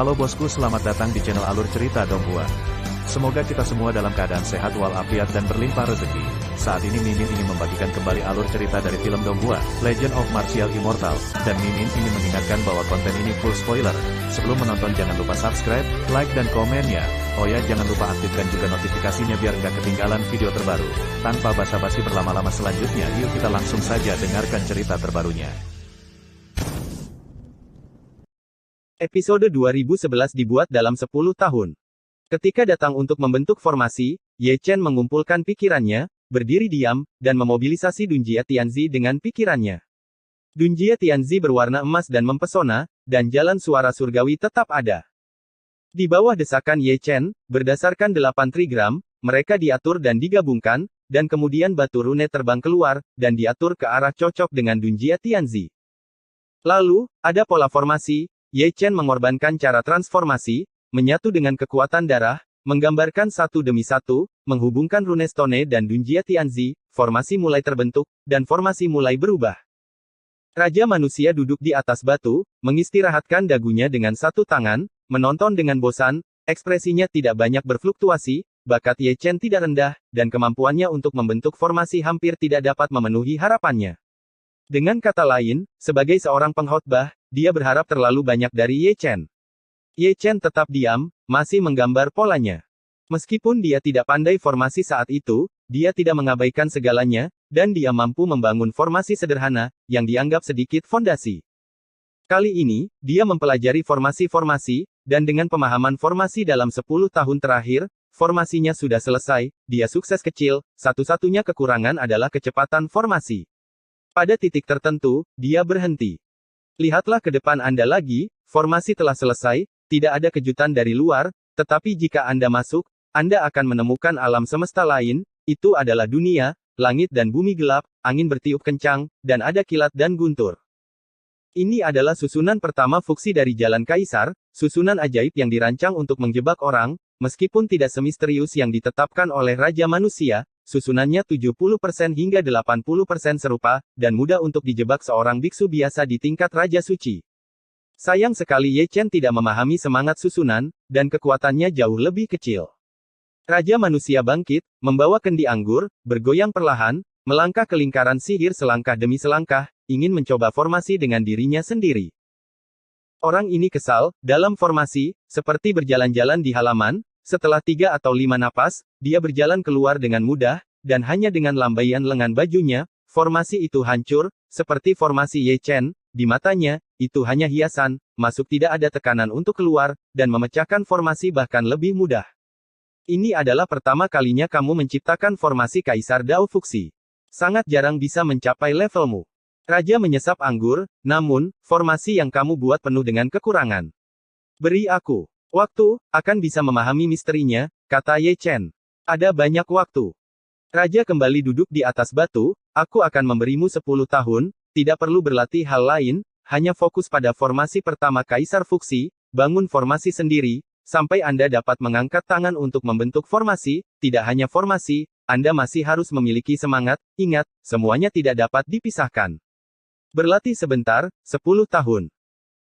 Halo bosku, selamat datang di channel Alur Cerita Donghua. Semoga kita semua dalam keadaan sehat walafiat dan berlimpah rezeki. Saat ini Mimin ingin membagikan kembali alur cerita dari film Donghua, Legend of Martial Immortal, dan Mimin ingin mengingatkan bahwa konten ini full spoiler. Sebelum menonton jangan lupa subscribe, like dan komen ya. Oh ya, jangan lupa aktifkan juga notifikasinya biar nggak ketinggalan video terbaru. Tanpa basa-basi berlama-lama selanjutnya, yuk kita langsung saja dengarkan cerita terbarunya. Episode 2011 dibuat dalam 10 tahun. Ketika datang untuk membentuk formasi, Ye Chen mengumpulkan pikirannya, berdiri diam, dan memobilisasi Dunjia Tianzi dengan pikirannya. Dunjia Tianzi berwarna emas dan mempesona, dan jalan suara surgawi tetap ada. Di bawah desakan Ye Chen, berdasarkan 8 trigram, mereka diatur dan digabungkan, dan kemudian batu rune terbang keluar, dan diatur ke arah cocok dengan Dunjia Tianzi. Lalu, ada pola formasi. Ye Chen mengorbankan cara transformasi, menyatu dengan kekuatan darah, menggambarkan satu demi satu, menghubungkan rune stone dan Dunjia Tianzi, formasi mulai terbentuk, dan formasi mulai berubah. Raja manusia duduk di atas batu, mengistirahatkan dagunya dengan satu tangan, menonton dengan bosan, ekspresinya tidak banyak berfluktuasi, bakat Ye Chen tidak rendah, dan kemampuannya untuk membentuk formasi hampir tidak dapat memenuhi harapannya. Dengan kata lain, sebagai seorang pengkhotbah, dia berharap terlalu banyak dari Ye Chen. Ye Chen tetap diam, masih menggambar polanya. Meskipun dia tidak pandai formasi saat itu, dia tidak mengabaikan segalanya, dan dia mampu membangun formasi sederhana, yang dianggap sedikit fondasi. Kali ini, dia mempelajari formasi-formasi, dan dengan pemahaman formasi dalam 10 tahun terakhir, formasinya sudah selesai, dia sukses kecil, satu-satunya kekurangan adalah kecepatan formasi. Pada titik tertentu, dia berhenti. Lihatlah ke depan Anda lagi, formasi telah selesai, tidak ada kejutan dari luar, tetapi jika Anda masuk, Anda akan menemukan alam semesta lain, itu adalah dunia, langit dan bumi gelap, angin bertiup kencang, dan ada kilat dan guntur. Ini adalah susunan pertama fuksi dari Jalan Kaisar, susunan ajaib yang dirancang untuk menjebak orang, meskipun tidak semisterius yang ditetapkan oleh Raja Manusia. Susunannya 70% hingga 80% serupa, dan mudah untuk dijebak seorang biksu biasa di tingkat Raja Suci. Sayang sekali Ye Chen tidak memahami semangat susunan, dan kekuatannya jauh lebih kecil. Raja manusia bangkit, membawa kendi anggur, bergoyang perlahan, melangkah ke lingkaran sihir selangkah demi selangkah, ingin mencoba formasi dengan dirinya sendiri. Orang ini kesal, dalam formasi, seperti berjalan-jalan di halaman. Setelah 3 atau 5 napas, dia berjalan keluar dengan mudah, dan hanya dengan lambaian lengan bajunya, formasi itu hancur, seperti formasi Ye Chen, di matanya, itu hanya hiasan, masuk tidak ada tekanan untuk keluar, dan memecahkan formasi bahkan lebih mudah. Ini adalah pertama kalinya kamu menciptakan formasi Kaisar Dao Fuksi. Sangat jarang bisa mencapai levelmu. Raja menyesap anggur, namun, formasi yang kamu buat penuh dengan kekurangan. Beri aku waktu, akan bisa memahami misterinya, kata Ye Chen. Ada banyak waktu. Raja kembali duduk di atas batu, aku akan memberimu 10 tahun, tidak perlu berlatih hal lain, hanya fokus pada formasi pertama Kaisar Fuksi, bangun formasi sendiri, sampai Anda dapat mengangkat tangan untuk membentuk formasi, tidak hanya formasi, Anda masih harus memiliki semangat, ingat, semuanya tidak dapat dipisahkan. Berlatih sebentar, 10 tahun.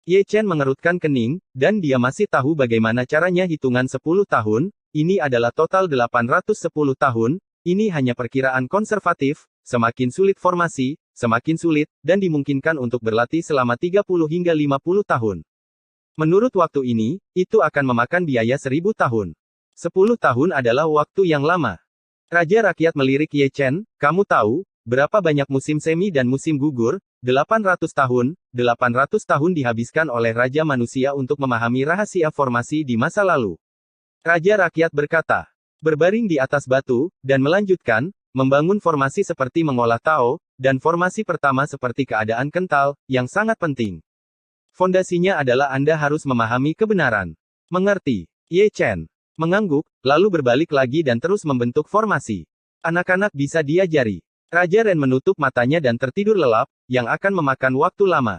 Ye Chen mengerutkan kening, dan dia masih tahu bagaimana caranya hitungan 10 tahun, ini adalah total 810 tahun, ini hanya perkiraan konservatif, semakin sulit formasi, semakin sulit, dan dimungkinkan untuk berlatih selama 30 hingga 50 tahun. Menurut waktu ini, itu akan memakan biaya 1000 tahun. 10 tahun adalah waktu yang lama. Raja rakyat melirik Ye Chen, kamu tahu, berapa banyak musim semi dan musim gugur? 800 tahun dihabiskan oleh Raja Manusia untuk memahami rahasia formasi di masa lalu. Raja rakyat berkata, berbaring di atas batu, dan melanjutkan, membangun formasi seperti mengolah Tao, dan formasi pertama seperti keadaan kental, yang sangat penting. Fondasinya adalah Anda harus memahami kebenaran. Mengerti? Ye Chen mengangguk, lalu berbalik lagi dan terus membentuk formasi. Anak-anak bisa diajari. Raja Ren menutup matanya dan tertidur lelap, yang akan memakan waktu lama.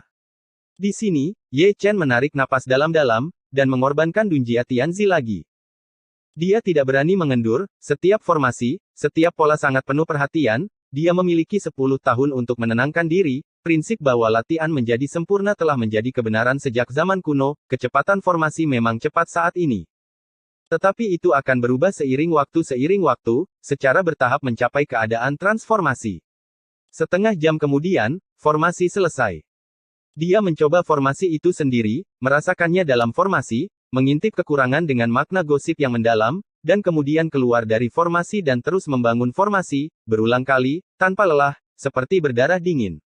Di sini, Ye Chen menarik napas dalam-dalam, dan mengorbankan Dunjia Tianzi lagi. Dia tidak berani mengendur, setiap formasi, setiap pola sangat penuh perhatian, dia memiliki 10 tahun untuk menenangkan diri. Prinsip bahwa latihan menjadi sempurna telah menjadi kebenaran sejak zaman kuno, kecepatan formasi memang cepat saat ini. Tetapi itu akan berubah seiring waktu, secara bertahap mencapai keadaan transformasi. Setengah jam kemudian, formasi selesai. Dia mencoba formasi itu sendiri, merasakannya dalam formasi, mengintip kekurangan dengan makna gosip yang mendalam, dan kemudian keluar dari formasi dan terus membangun formasi, berulang kali, tanpa lelah, seperti berdarah dingin.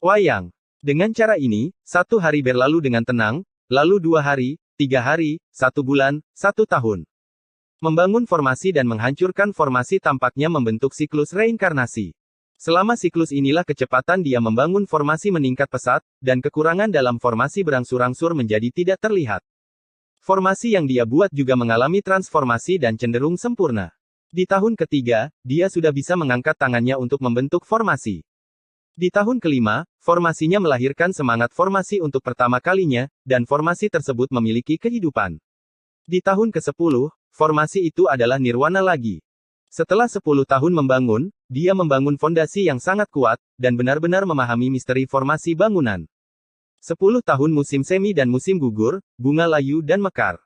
Wayang. Dengan cara ini, 1 hari berlalu dengan tenang, lalu 2 hari, 3 hari, 1 bulan, 1 tahun. Membangun formasi dan menghancurkan formasi tampaknya membentuk siklus reinkarnasi. Selama siklus inilah kecepatan dia membangun formasi meningkat pesat, dan kekurangan dalam formasi berangsur-angsur menjadi tidak terlihat. Formasi yang dia buat juga mengalami transformasi dan cenderung sempurna. Di tahun ketiga, dia sudah bisa mengangkat tangannya untuk membentuk formasi. Di tahun kelima, formasinya melahirkan semangat formasi untuk pertama kalinya, dan formasi tersebut memiliki kehidupan. Di tahun ke-10, formasi itu adalah nirwana lagi. Setelah 10 tahun membangun, dia membangun fondasi yang sangat kuat, dan benar-benar memahami misteri formasi bangunan. 10 tahun musim semi dan musim gugur, bunga layu dan mekar.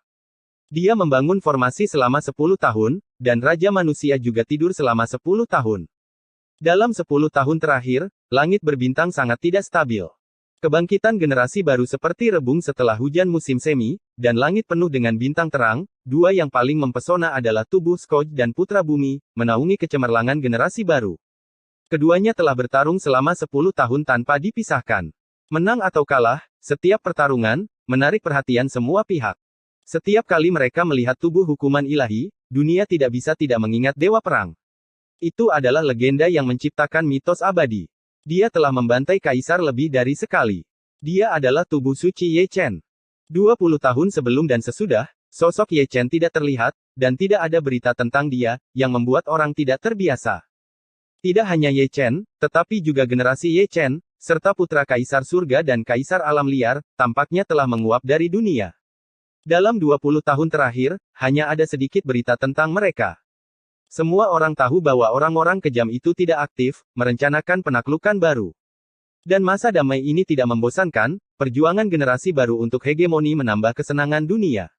Dia membangun formasi selama 10 tahun, dan Raja Manusia juga tidur selama 10 tahun. Dalam 10 tahun terakhir, langit berbintang sangat tidak stabil. Kebangkitan generasi baru seperti rebung setelah hujan musim semi, dan langit penuh dengan bintang terang, dua yang paling mempesona adalah tubuh Skoj dan Putra Bumi, menaungi kecemerlangan generasi baru. Keduanya telah bertarung selama 10 tahun tanpa dipisahkan. Menang atau kalah, setiap pertarungan, menarik perhatian semua pihak. Setiap kali mereka melihat tubuh hukuman ilahi, dunia tidak bisa tidak mengingat Dewa Perang. Itu adalah legenda yang menciptakan mitos abadi. Dia telah membantai kaisar lebih dari sekali. Dia adalah tubuh suci Ye Chen. 20 tahun sebelum dan sesudah, sosok Ye Chen tidak terlihat, dan tidak ada berita tentang dia, yang membuat orang tidak terbiasa. Tidak hanya Ye Chen, tetapi juga generasi Ye Chen, serta putra kaisar surga dan kaisar alam liar, tampaknya telah menguap dari dunia. Dalam 20 tahun terakhir, hanya ada sedikit berita tentang mereka. Semua orang tahu bahwa orang-orang kejam itu tidak aktif, merencanakan penaklukan baru. Dan masa damai ini tidak membosankan, perjuangan generasi baru untuk hegemoni menambah kesenangan dunia.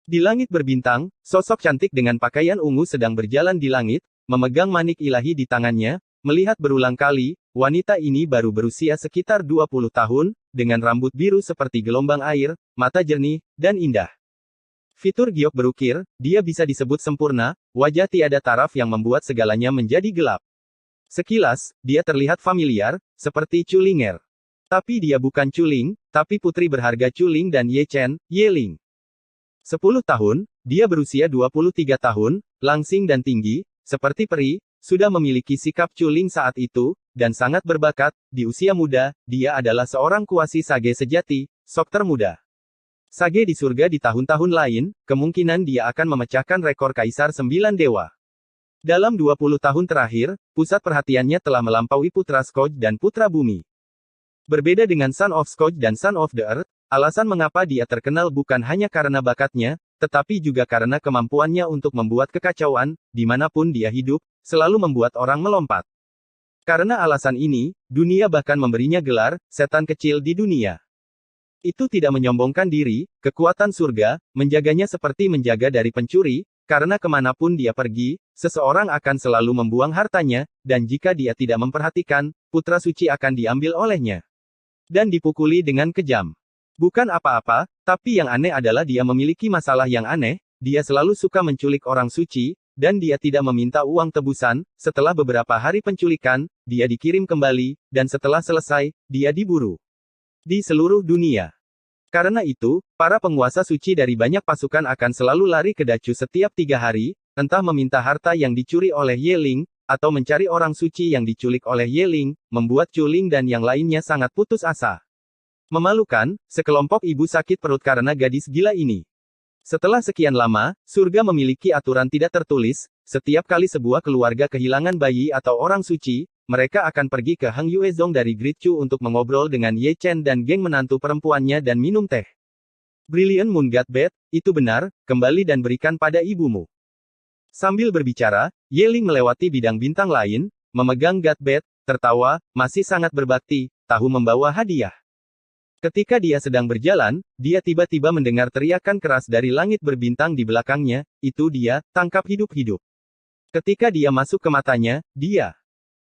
Di langit berbintang, sosok cantik dengan pakaian ungu sedang berjalan di langit, memegang manik ilahi di tangannya, melihat berulang kali, wanita ini baru berusia sekitar 20 tahun, dengan rambut biru seperti gelombang air, mata jernih, dan indah. Fitur giok berukir, dia bisa disebut sempurna, wajah tiada taraf yang membuat segalanya menjadi gelap. Sekilas, dia terlihat familiar, seperti Chulinger. Tapi dia bukan Chuling, tapi putri berharga Chuling dan Ye Chen, Ye Ling. 10 tahun, dia berusia 23 tahun, langsing dan tinggi, seperti peri, sudah memiliki sikap Chuling saat itu, dan sangat berbakat. Di usia muda, dia adalah seorang kuasi sage sejati, sok termuda. Sage di surga di tahun-tahun lain, kemungkinan dia akan memecahkan rekor Kaisar 9 Dewa. Dalam 20 tahun terakhir, pusat perhatiannya telah melampaui Putra Skoj dan Putra Bumi. Berbeda dengan Son of Skoj dan Son of the Earth, alasan mengapa dia terkenal bukan hanya karena bakatnya, tetapi juga karena kemampuannya untuk membuat kekacauan, dimanapun dia hidup, selalu membuat orang melompat. Karena alasan ini, dunia bahkan memberinya gelar, setan kecil di dunia. Itu tidak menyombongkan diri, kekuatan surga, menjaganya seperti menjaga dari pencuri, karena kemanapun dia pergi, seseorang akan selalu membuang hartanya, dan jika dia tidak memperhatikan, putra suci akan diambil olehnya. Dan dipukuli dengan kejam. Bukan apa-apa, tapi yang aneh adalah dia memiliki masalah yang aneh, dia selalu suka menculik orang suci, dan dia tidak meminta uang tebusan. Setelah beberapa hari penculikan, dia dikirim kembali, dan setelah selesai, dia diburu di seluruh dunia. Karena itu, para penguasa suci dari banyak pasukan akan selalu lari ke Dacu setiap 3 hari, entah meminta harta yang dicuri oleh Ye Ling, atau mencari orang suci yang diculik oleh Ye Ling, membuat Chuling dan yang lainnya sangat putus asa. Memalukan, sekelompok ibu sakit perut karena gadis gila ini. Setelah sekian lama, surga memiliki aturan tidak tertulis, setiap kali sebuah keluarga kehilangan bayi atau orang suci, mereka akan pergi ke Hang Yuezong dari Great Chu untuk mengobrol dengan Ye Chen dan geng menantu perempuannya dan minum teh. Brilliant Moon God Bed, itu benar, kembali dan berikan pada ibumu. Sambil berbicara, Ye Ling melewati bidang bintang lain, memegang Godbat, tertawa, masih sangat berbakti, tahu membawa hadiah. Ketika dia sedang berjalan, dia tiba-tiba mendengar teriakan keras dari langit berbintang di belakangnya, itu dia, tangkap hidup-hidup. Ketika dia masuk ke matanya, dia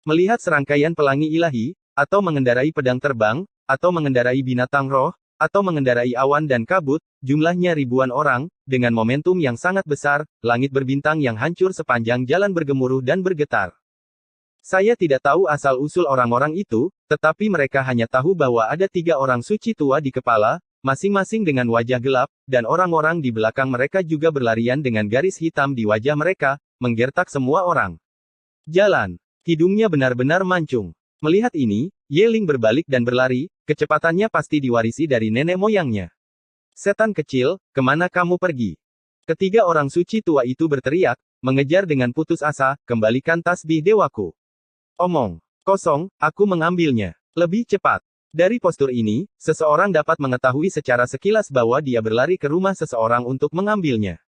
melihat serangkaian pelangi ilahi, atau mengendarai pedang terbang, atau mengendarai binatang roh, atau mengendarai awan dan kabut, jumlahnya ribuan orang, dengan momentum yang sangat besar, langit berbintang yang hancur sepanjang jalan bergemuruh dan bergetar. Saya tidak tahu asal-usul orang-orang itu, tetapi mereka hanya tahu bahwa ada 3 orang suci tua di kepala, masing-masing dengan wajah gelap, dan orang-orang di belakang mereka juga berlarian dengan garis hitam di wajah mereka, menggertak semua orang. Jalan. Hidungnya benar-benar mancung. Melihat ini, Ye Ling berbalik dan berlari, kecepatannya pasti diwarisi dari nenek moyangnya. Setan kecil, kemana kamu pergi? Ketiga orang suci tua itu berteriak, mengejar dengan putus asa, kembalikan tasbih dewaku. Omong kosong, aku mengambilnya. Lebih cepat. Dari postur ini, seseorang dapat mengetahui secara sekilas bahwa dia berlari ke rumah seseorang untuk mengambilnya.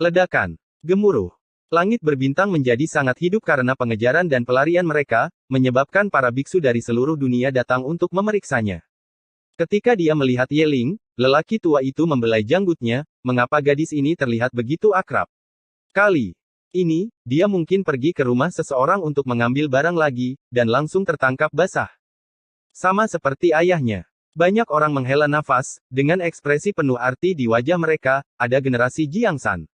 Ledakan. Gemuruh. Langit berbintang menjadi sangat hidup karena pengejaran dan pelarian mereka, menyebabkan para biksu dari seluruh dunia datang untuk memeriksanya. Ketika dia melihat Ye Ling, lelaki tua itu membelai janggutnya, mengapa gadis ini terlihat begitu akrab? Kali ini, dia mungkin pergi ke rumah seseorang untuk mengambil barang lagi, dan langsung tertangkap basah. Sama seperti ayahnya. Banyak orang menghela nafas, dengan ekspresi penuh arti di wajah mereka, ada generasi Jiangsan.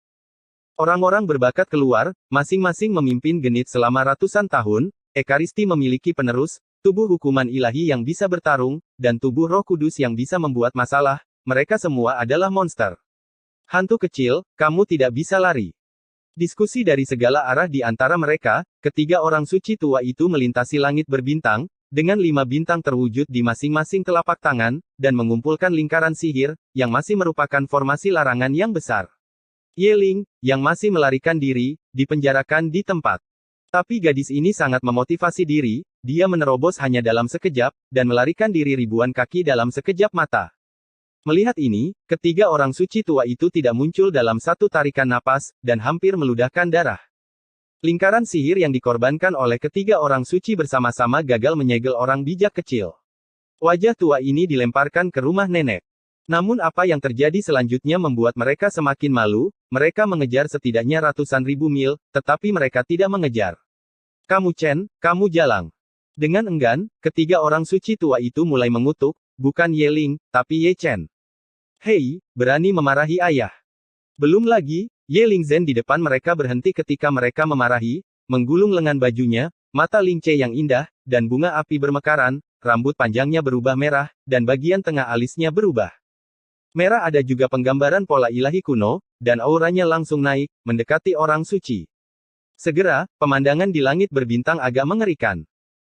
Orang-orang berbakat keluar, masing-masing memimpin genit selama ratusan tahun, Ekaristi memiliki penerus, tubuh hukuman ilahi yang bisa bertarung, dan tubuh roh kudus yang bisa membuat masalah, mereka semua adalah monster. Hantu kecil, kamu tidak bisa lari. Diskusi dari segala arah di antara mereka, ketiga orang suci tua itu melintasi langit berbintang, dengan 5 bintang terwujud di masing-masing telapak tangan, dan mengumpulkan lingkaran sihir, yang masih merupakan formasi larangan yang besar. Ye Ling, yang masih melarikan diri, dipenjarakan di tempat. Tapi gadis ini sangat memotivasi diri, dia menerobos hanya dalam sekejap, dan melarikan diri ribuan kaki dalam sekejap mata. Melihat ini, ketiga orang suci tua itu tidak muncul dalam satu tarikan napas, dan hampir meludahkan darah. Lingkaran sihir yang dikorbankan oleh ketiga orang suci bersama-sama gagal menyegel orang bijak kecil. Wajah tua ini dilemparkan ke rumah nenek. Namun apa yang terjadi selanjutnya membuat mereka semakin malu, mereka mengejar setidaknya ratusan ribu mil, tetapi mereka tidak mengejar. Kamu Chen, kamu jalang. Dengan enggan, ketiga orang suci tua itu mulai mengutuk, bukan Ye Ling, tapi Ye Chen. Hei, berani memarahi ayah. Belum lagi, Ye Ling Zhen di depan mereka berhenti ketika mereka memarahi, menggulung lengan bajunya, mata Ling Che yang indah, dan bunga api bermekaran, rambut panjangnya berubah merah, dan bagian tengah alisnya berubah. Merah ada juga penggambaran pola ilahi kuno, dan auranya langsung naik, mendekati orang suci. Segera, pemandangan di langit berbintang agak mengerikan.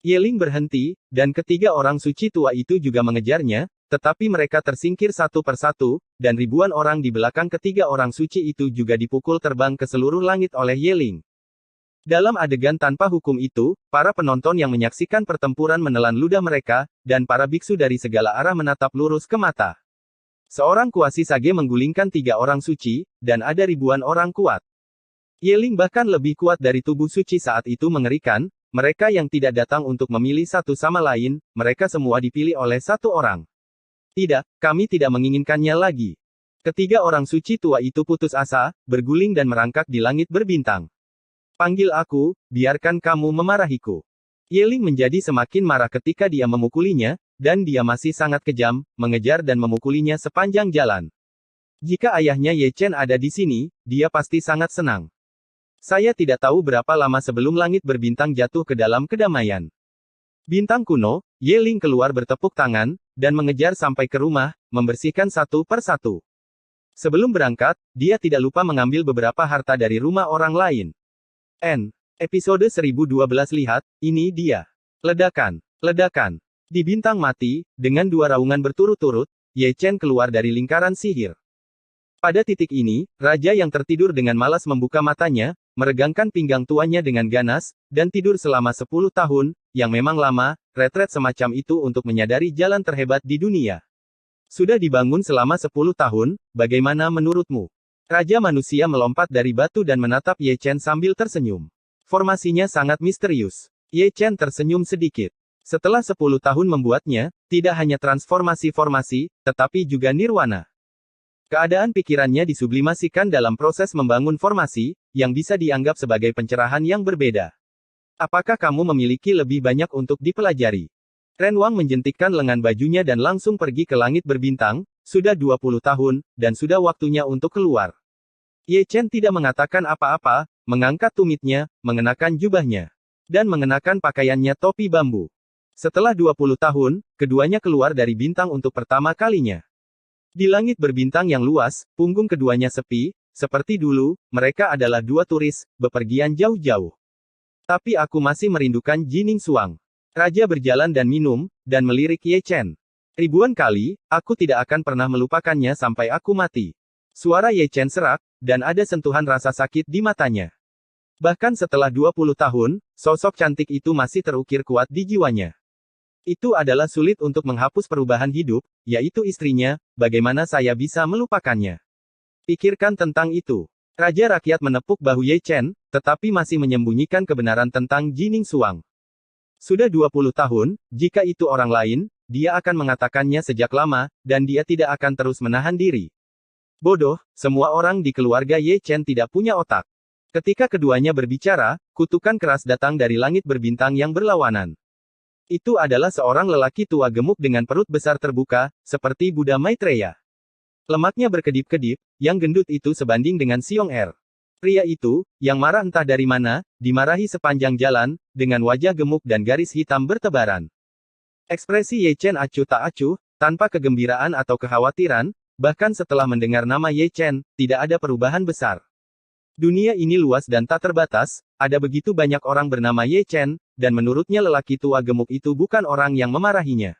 Ye Ling berhenti, dan ketiga orang suci tua itu juga mengejarnya, tetapi mereka tersingkir satu persatu, dan ribuan orang di belakang ketiga orang suci itu juga dipukul terbang ke seluruh langit oleh Ye Ling. Dalam adegan tanpa hukum itu, para penonton yang menyaksikan pertempuran menelan ludah mereka, dan para biksu dari segala arah menatap lurus ke mata. Seorang kuasi sage menggulingkan 3 orang suci, dan ada ribuan orang kuat. Ye Ling bahkan lebih kuat dari tubuh suci saat itu mengerikan, mereka yang tidak datang untuk memilih satu sama lain, mereka semua dipilih oleh satu orang. Tidak, kami tidak menginginkannya lagi. Ketiga orang suci tua itu putus asa, berguling dan merangkak di langit berbintang. Panggil aku, biarkan kamu memarahiku. Ye Ling menjadi semakin marah ketika dia memukulinya, dan dia masih sangat kejam, mengejar dan memukulinya sepanjang jalan. Jika ayahnya Ye Chen ada di sini, dia pasti sangat senang. Saya tidak tahu berapa lama sebelum langit berbintang jatuh ke dalam kedamaian. Bintang kuno, Ye Ling keluar bertepuk tangan, dan mengejar sampai ke rumah, membersihkan satu per satu. Sebelum berangkat, dia tidak lupa mengambil beberapa harta dari rumah orang lain. Episode 1012 lihat, ini dia. Ledakan. Ledakan. Di bintang mati, dengan 2 raungan berturut-turut, Ye Chen keluar dari lingkaran sihir. Pada titik ini, raja yang tertidur dengan malas membuka matanya, meregangkan pinggang tuannya dengan ganas, dan tidur selama 10 tahun, yang memang lama, retret semacam itu untuk menyadari jalan terhebat di dunia. Sudah dibangun selama 10 tahun, bagaimana menurutmu? Raja manusia melompat dari batu dan menatap Ye Chen sambil tersenyum. Formasinya sangat misterius. Ye Chen tersenyum sedikit. Setelah 10 tahun membuatnya, tidak hanya transformasi formasi, tetapi juga nirwana. Keadaan pikirannya disublimasikan dalam proses membangun formasi, yang bisa dianggap sebagai pencerahan yang berbeda. Apakah kamu memiliki lebih banyak untuk dipelajari? Ren Wang menjentikkan lengan bajunya dan langsung pergi ke langit berbintang, sudah 20 tahun, dan sudah waktunya untuk keluar. Ye Chen tidak mengatakan apa-apa, mengangkat tumitnya, mengenakan jubahnya, dan mengenakan pakaiannya topi bambu. Setelah 20 tahun, keduanya keluar dari bintang untuk pertama kalinya. Di langit berbintang yang luas, punggung keduanya sepi, seperti dulu, mereka adalah dua turis, bepergian jauh-jauh. Tapi aku masih merindukan Jining Suang. Raja berjalan dan minum, dan melirik Ye Chen. Ribuan kali, aku tidak akan pernah melupakannya sampai aku mati. Suara Ye Chen serak, dan ada sentuhan rasa sakit di matanya. Bahkan setelah 20 tahun, sosok cantik itu masih terukir kuat di jiwanya. Itu adalah sulit untuk menghapus perubahan hidup, yaitu istrinya, bagaimana saya bisa melupakannya. Pikirkan tentang itu. Raja rakyat menepuk bahu Ye Chen, tetapi masih menyembunyikan kebenaran tentang Jining Suang. Sudah 20 tahun, jika itu orang lain, dia akan mengatakannya sejak lama, dan dia tidak akan terus menahan diri. Bodoh, semua orang di keluarga Ye Chen tidak punya otak. Ketika keduanya berbicara, kutukan keras datang dari langit berbintang yang berlawanan. Itu adalah seorang lelaki tua gemuk dengan perut besar terbuka, seperti Buddha Maitreya. Lemaknya berkedip-kedip, yang gendut itu sebanding dengan Siong Er. Pria itu, yang marah entah dari mana, dimarahi sepanjang jalan, dengan wajah gemuk dan garis hitam bertebaran. Ekspresi Ye Chen acuh tak acuh, tanpa kegembiraan atau kekhawatiran, bahkan setelah mendengar nama Ye Chen, tidak ada perubahan besar. Dunia ini luas dan tak terbatas, ada begitu banyak orang bernama Ye Chen, dan menurutnya lelaki tua gemuk itu bukan orang yang memarahinya.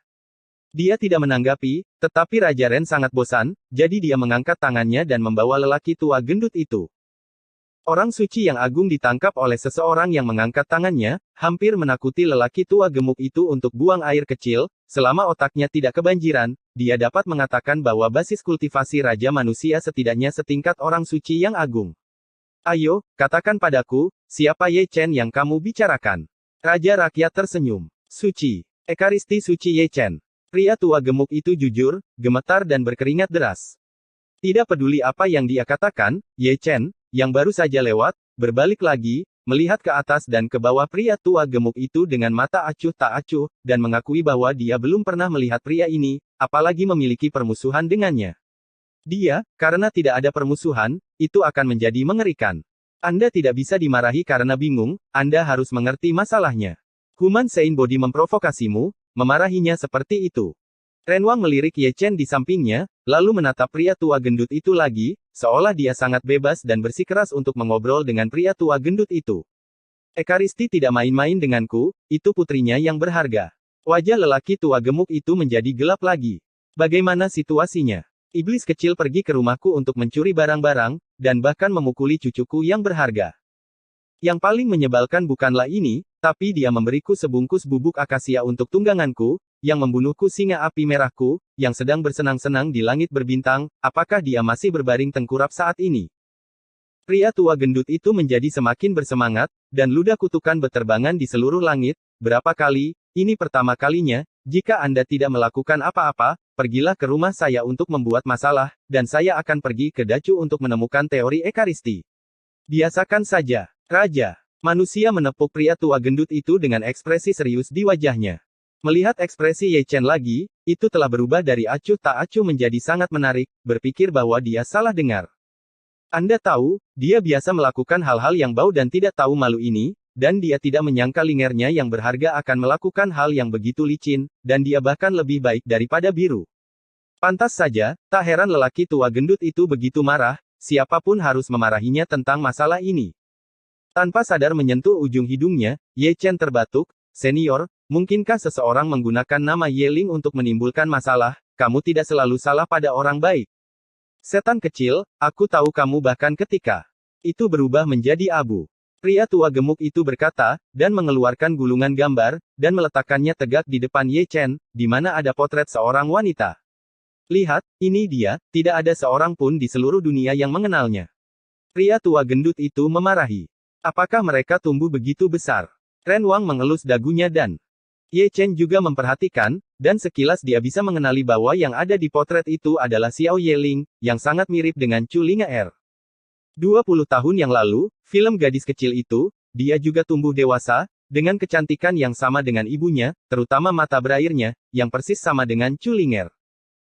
Dia tidak menanggapi, tetapi Raja Ren sangat bosan, jadi dia mengangkat tangannya dan membawa lelaki tua gendut itu. Orang suci yang agung ditangkap oleh seseorang yang mengangkat tangannya, hampir menakuti lelaki tua gemuk itu untuk buang air kecil, selama otaknya tidak kebanjiran, dia dapat mengatakan bahwa basis kultivasi Raja Manusia setidaknya setingkat orang suci yang agung. Ayo, katakan padaku, siapa Ye Chen yang kamu bicarakan? Raja rakyat tersenyum. Suci. Ekaristi suci Ye Chen. Pria tua gemuk itu jujur, gemetar dan berkeringat deras. Tidak peduli apa yang dia katakan, Ye Chen, yang baru saja lewat, berbalik lagi, melihat ke atas dan ke bawah pria tua gemuk itu dengan mata acuh tak acuh, dan mengakui bahwa dia belum pernah melihat pria ini, apalagi memiliki permusuhan dengannya. Dia, karena tidak ada permusuhan, itu akan menjadi mengerikan. Anda tidak bisa dimarahi karena bingung, Anda harus mengerti masalahnya. Human Sein Body memprovokasimu, memarahinya seperti itu. Ren Wang melirik Ye Chen di sampingnya, lalu menatap pria tua gendut itu lagi, seolah dia sangat bebas dan bersikeras untuk mengobrol dengan pria tua gendut itu. Ekaristi tidak main-main denganku, itu putrinya yang berharga. Wajah lelaki tua gemuk itu menjadi gelap lagi. Bagaimana situasinya? Iblis kecil pergi ke rumahku untuk mencuri barang-barang, dan bahkan memukuli cucuku yang berharga. Yang paling menyebalkan bukanlah ini, tapi dia memberiku sebungkus bubuk akasia untuk tungganganku, yang membunuhku singa api merahku, yang sedang bersenang-senang di langit berbintang, apakah dia masih berbaring tengkurap saat ini? Pria tua gendut itu menjadi semakin bersemangat, dan ludah kutukan beterbangan di seluruh langit. Berapa kali, ini pertama kalinya, jika Anda tidak melakukan apa-apa, pergilah ke rumah saya untuk membuat masalah, dan saya akan pergi ke Dacu untuk menemukan teori ekaristi. Biasakan saja, Raja. Manusia menepuk pria tua gendut itu dengan ekspresi serius di wajahnya. Melihat ekspresi Ye Chen lagi, itu telah berubah dari acuh tak acuh menjadi sangat menarik, berpikir bahwa dia salah dengar. Anda tahu, dia biasa melakukan hal-hal yang bau dan tidak tahu malu ini, dan dia tidak menyangka lingernya yang berharga akan melakukan hal yang begitu licin, dan dia bahkan lebih baik daripada biru. Pantas saja, tak heran lelaki tua gendut itu begitu marah, siapapun harus memarahinya tentang masalah ini. Tanpa sadar menyentuh ujung hidungnya, Ye Chen terbatuk, "Senior, mungkinkah seseorang menggunakan nama Ye Ling untuk menimbulkan masalah? Kamu tidak selalu salah pada orang baik. Setan kecil, aku tahu kamu bahkan ketika itu berubah menjadi abu." Pria tua gemuk itu berkata, dan mengeluarkan gulungan gambar, dan meletakkannya tegak di depan Ye Chen, di mana ada potret seorang wanita. Lihat, ini dia, tidak ada seorang pun di seluruh dunia yang mengenalnya. Pria tua gendut itu memarahi. Apakah mereka tumbuh begitu besar? Ren Wang mengelus dagunya dan Ye Chen juga memperhatikan, dan sekilas dia bisa mengenali bahwa yang ada di potret itu adalah Xiao Yeling, yang sangat mirip dengan Chu Lingaer. 20 tahun yang lalu, film gadis kecil itu, dia juga tumbuh dewasa, dengan kecantikan yang sama dengan ibunya, terutama mata berairnya, yang persis sama dengan Chu Lingaer.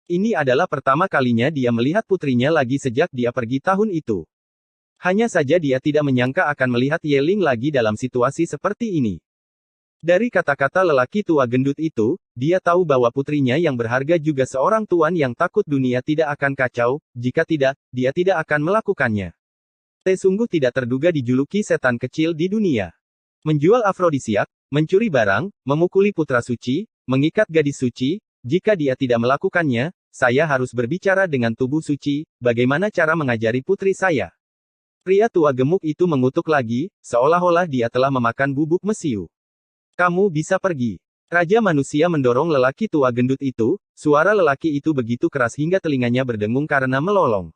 Ini adalah pertama kalinya dia melihat putrinya lagi sejak dia pergi tahun itu. Hanya saja dia tidak menyangka akan melihat Yeling lagi dalam situasi seperti ini. Dari kata-kata lelaki tua gendut itu, dia tahu bahwa putrinya yang berharga juga seorang tuan yang takut dunia tidak akan kacau, jika tidak, dia tidak akan melakukannya. Sungguh tidak terduga dijuluki setan kecil di dunia. Menjual afrodisiak, mencuri barang, memukuli putra suci, mengikat gadis suci, jika dia tidak melakukannya, saya harus berbicara dengan tubuh suci, bagaimana cara mengajari putri saya. Pria tua gemuk itu mengutuk lagi, seolah-olah dia telah memakan bubuk mesiu. Kamu bisa pergi. Raja manusia mendorong lelaki tua gendut itu, suara lelaki itu begitu keras hingga telinganya berdengung karena melolong.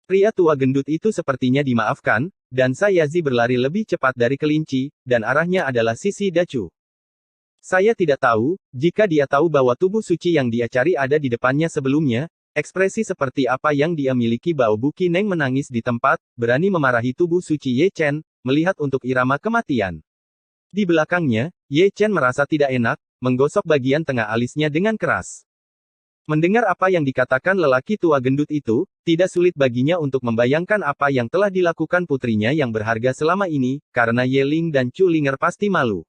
Pria tua gendut itu sepertinya dimaafkan, dan Sayazi berlari lebih cepat dari kelinci, dan arahnya adalah sisi Dacu. Saya tidak tahu, jika dia tahu bahwa tubuh suci yang dia cari ada di depannya sebelumnya, ekspresi seperti apa yang dia miliki. Bao Buki Neng menangis di tempat, berani memarahi tubuh suci Ye Chen, melihat untuk irama kematian. Di belakangnya, Ye Chen merasa tidak enak, menggosok bagian tengah alisnya dengan keras. Mendengar apa yang dikatakan lelaki tua gendut itu, tidak sulit baginya untuk membayangkan apa yang telah dilakukan putrinya yang berharga selama ini, karena Yeling dan Chu Lingaer pasti malu.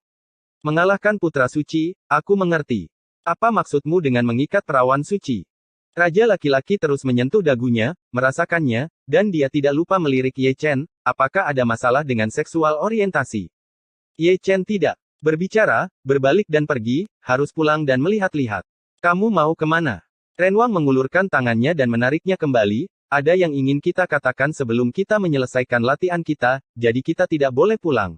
Mengalahkan putra suci, aku mengerti. Apa maksudmu dengan mengikat perawan suci? Raja laki-laki terus menyentuh dagunya, merasakannya, dan dia tidak lupa melirik Ye Chen, apakah ada masalah dengan seksual orientasi? Ye Chen tidak berbicara, berbalik dan pergi, harus pulang dan melihat-lihat. Kamu mau kemana? Ren Wang mengulurkan tangannya dan menariknya kembali, ada yang ingin kita katakan sebelum kita menyelesaikan latihan kita, jadi kita tidak boleh pulang.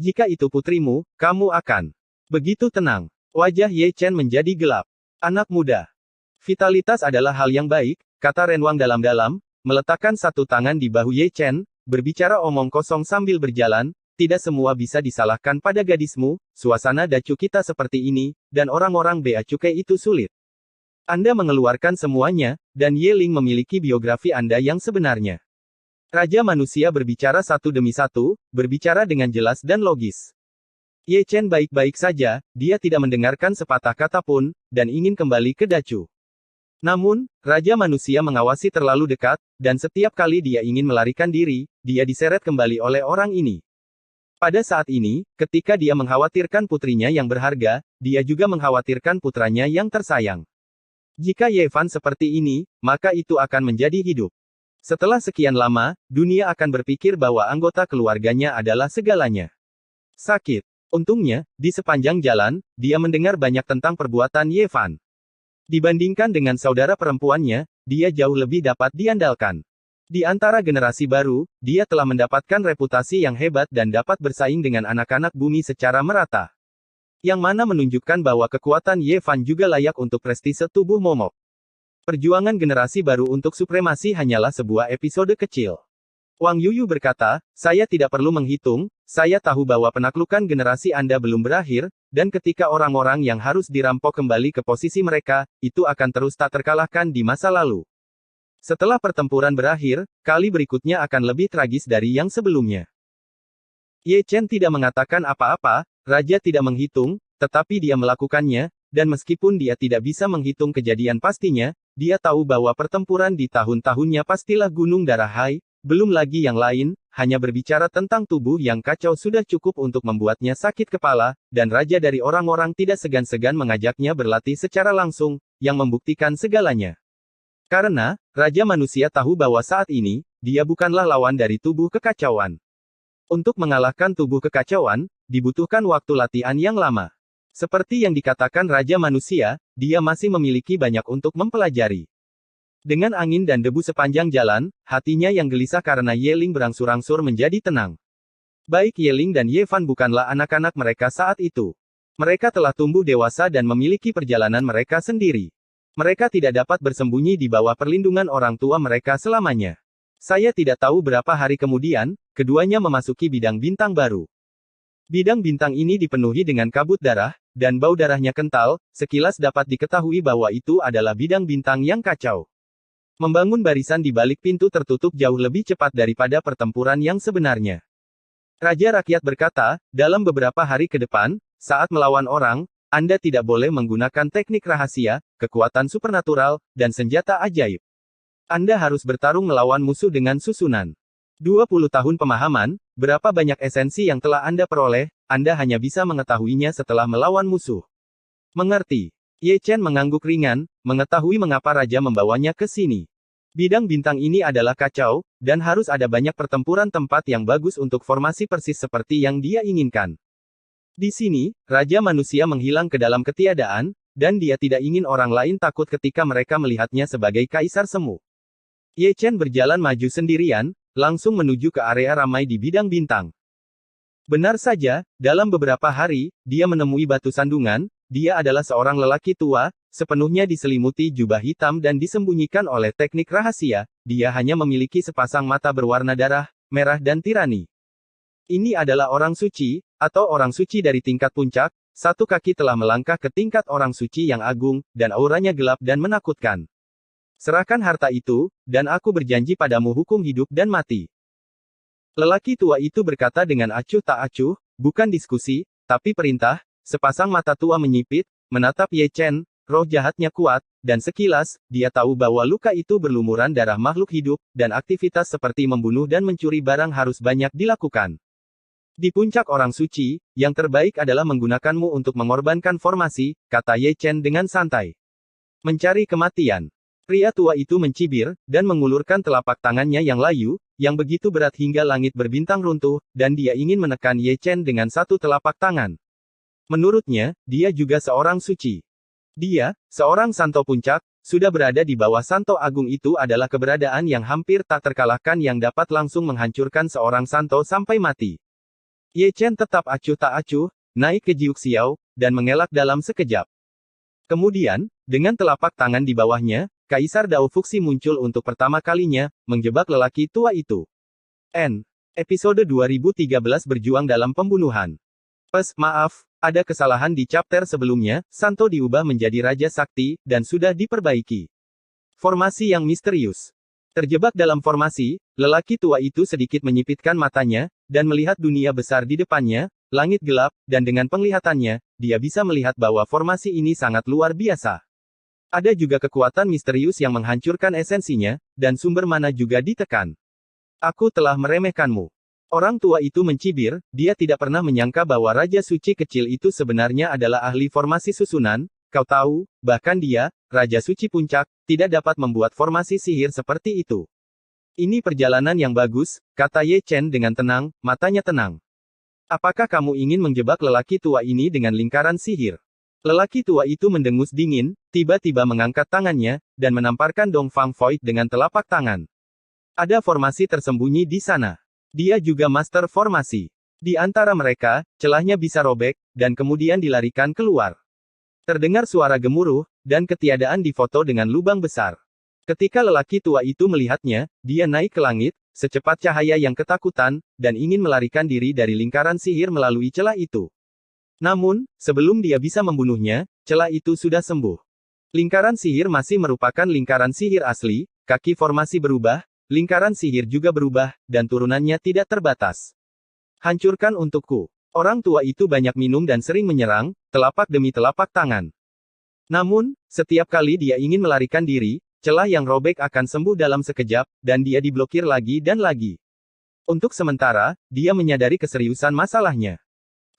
Jika itu putrimu, kamu akan begitu tenang. Wajah Ye Chen menjadi gelap. Anak muda. Vitalitas adalah hal yang baik, kata Ren Wang dalam-dalam, meletakkan satu tangan di bahu Ye Chen, berbicara omong kosong sambil berjalan. Tidak semua bisa disalahkan pada gadismu, suasana Dacu kita seperti ini, dan orang-orang Bea Cukai itu sulit. Anda mengeluarkan semuanya, dan Yeling memiliki biografi Anda yang sebenarnya. Raja manusia berbicara satu demi satu, berbicara dengan jelas dan logis. Ye Chen baik-baik saja, dia tidak mendengarkan sepatah kata pun, dan ingin kembali ke Dacu. Namun, Raja manusia mengawasi terlalu dekat, dan setiap kali dia ingin melarikan diri, dia diseret kembali oleh orang ini. Pada saat ini, ketika dia mengkhawatirkan putrinya yang berharga, dia juga mengkhawatirkan putranya yang tersayang. Jika Ye Fan seperti ini, maka itu akan menjadi hidup. Setelah sekian lama, dunia akan berpikir bahwa anggota keluarganya adalah segalanya. Sakit. Untungnya, di sepanjang jalan, dia mendengar banyak tentang perbuatan Ye Fan. Dibandingkan dengan saudara perempuannya, dia jauh lebih dapat diandalkan. Di antara generasi baru, dia telah mendapatkan reputasi yang hebat dan dapat bersaing dengan anak-anak bumi secara merata. Yang mana menunjukkan bahwa kekuatan Ye Fan juga layak untuk prestise tubuh momok. Perjuangan generasi baru untuk supremasi hanyalah sebuah episode kecil. Wang Yuyu berkata, saya tidak perlu menghitung, saya tahu bahwa penaklukan generasi Anda belum berakhir, dan ketika orang-orang yang harus dirampok kembali ke posisi mereka, itu akan terus tak terkalahkan di masa lalu. Setelah pertempuran berakhir, kali berikutnya akan lebih tragis dari yang sebelumnya. Ye Chen tidak mengatakan apa-apa, Raja tidak menghitung, tetapi dia melakukannya, dan meskipun dia tidak bisa menghitung kejadian pastinya, dia tahu bahwa pertempuran di tahun-tahunnya pastilah gunung darah hai, belum lagi yang lain, hanya berbicara tentang tubuh yang kacau sudah cukup untuk membuatnya sakit kepala, dan Raja dari orang-orang tidak segan-segan mengajaknya berlatih secara langsung, yang membuktikan segalanya. Karena, Raja manusia tahu bahwa saat ini, dia bukanlah lawan dari tubuh kekacauan. Untuk mengalahkan tubuh kekacauan, dibutuhkan waktu latihan yang lama. Seperti yang dikatakan Raja manusia, dia masih memiliki banyak untuk mempelajari. Dengan angin dan debu sepanjang jalan, hatinya yang gelisah karena Yeling berangsur-angsur menjadi tenang. Baik Yeling dan Ye Fan bukanlah anak-anak mereka saat itu. Mereka telah tumbuh dewasa dan memiliki perjalanan mereka sendiri. Mereka tidak dapat bersembunyi di bawah perlindungan orang tua mereka selamanya. Saya tidak tahu berapa hari kemudian, keduanya memasuki bidang bintang baru. Bidang bintang ini dipenuhi dengan kabut darah, dan bau darahnya kental, sekilas dapat diketahui bahwa itu adalah bidang bintang yang kacau. Membangun barisan di balik pintu tertutup jauh lebih cepat daripada pertempuran yang sebenarnya. Raja Rakyat berkata, dalam beberapa hari ke depan, saat melawan orang, Anda tidak boleh menggunakan teknik rahasia, kekuatan supernatural, dan senjata ajaib. Anda harus bertarung melawan musuh dengan susunan 20 tahun pemahaman, berapa banyak esensi yang telah Anda peroleh, Anda hanya bisa mengetahuinya setelah melawan musuh. Mengerti? Ye Chen mengangguk ringan, mengetahui mengapa Raja membawanya ke sini. Bidang bintang ini adalah kacau, dan harus ada banyak pertempuran tempat yang bagus untuk formasi persis seperti yang dia inginkan. Di sini, Raja Manusia menghilang ke dalam ketiadaan, dan dia tidak ingin orang lain takut ketika mereka melihatnya sebagai Kaisar Semu. Ye Chen berjalan maju sendirian, langsung menuju ke area ramai di bidang bintang. Benar saja, dalam beberapa hari, dia menemui batu sandungan. Dia adalah seorang lelaki tua, sepenuhnya diselimuti jubah hitam dan disembunyikan oleh teknik rahasia. Dia hanya memiliki sepasang mata berwarna darah, merah dan tirani. Ini adalah orang suci, atau orang suci dari tingkat puncak. Satu kaki telah melangkah ke tingkat orang suci yang agung, dan auranya gelap dan menakutkan. Serahkan harta itu, dan aku berjanji padamu hukum hidup dan mati. Lelaki tua itu berkata dengan acuh tak acuh, bukan diskusi, tapi perintah. Sepasang mata tua menyipit, menatap Ye Chen, roh jahatnya kuat, dan sekilas, dia tahu bahwa luka itu berlumuran darah makhluk hidup, dan aktivitas seperti membunuh dan mencuri barang harus banyak dilakukan. Di puncak orang suci, yang terbaik adalah menggunakanmu untuk mengorbankan formasi, kata Ye Chen dengan santai. Mencari kematian. Pria tua itu mencibir, dan mengulurkan telapak tangannya yang layu, yang begitu berat hingga langit berbintang runtuh, dan dia ingin menekan Ye Chen dengan satu telapak tangan. Menurutnya, dia juga seorang suci. Dia, seorang Santo Puncak, sudah berada di bawah Santo Agung itu adalah keberadaan yang hampir tak terkalahkan yang dapat langsung menghancurkan seorang Santo sampai mati. Ye Chen tetap acuh tak acuh, naik ke Jiuk Xiao, dan mengelak dalam sekejap. Kemudian, dengan telapak tangan di bawahnya, Kaisar Dao Fuxi muncul untuk pertama kalinya, menjebak lelaki tua itu. Episode 2013 berjuang dalam pembunuhan. Maaf, ada kesalahan di chapter sebelumnya, Santo diubah menjadi Raja Sakti, dan sudah diperbaiki. Formasi yang misterius. Terjebak dalam formasi, lelaki tua itu sedikit menyipitkan matanya, dan melihat dunia besar di depannya, langit gelap, dan dengan penglihatannya, dia bisa melihat bahwa formasi ini sangat luar biasa. Ada juga kekuatan misterius yang menghancurkan esensinya, dan sumber mana juga ditekan. Aku telah meremehkanmu. Orang tua itu mencibir, dia tidak pernah menyangka bahwa Raja Suci kecil itu sebenarnya adalah ahli formasi susunan. Kau tahu, bahkan dia, Raja Suci Puncak, tidak dapat membuat formasi sihir seperti itu. Ini perjalanan yang bagus, kata Ye Chen dengan tenang, matanya tenang. Apakah kamu ingin menjebak lelaki tua ini dengan lingkaran sihir? Lelaki tua itu mendengus dingin, tiba-tiba mengangkat tangannya, dan menamparkan Dong Fang Void dengan telapak tangan. Ada formasi tersembunyi di sana. Dia juga master formasi. Di antara mereka, celahnya bisa robek, dan kemudian dilarikan keluar. Terdengar suara gemuruh, dan ketiadaan difoto dengan lubang besar. Ketika lelaki tua itu melihatnya, dia naik ke langit, secepat cahaya yang ketakutan, dan ingin melarikan diri dari lingkaran sihir melalui celah itu. Namun, sebelum dia bisa membunuhnya, celah itu sudah sembuh. Lingkaran sihir masih merupakan lingkaran sihir asli, kaki formasi berubah, lingkaran sihir juga berubah, dan turunannya tidak terbatas. Hancurkan untukku. Orang tua itu banyak minum dan sering menyerang, telapak demi telapak tangan. Namun, setiap kali dia ingin melarikan diri, celah yang robek akan sembuh dalam sekejap, dan dia diblokir lagi dan lagi. Untuk sementara, dia menyadari keseriusan masalahnya.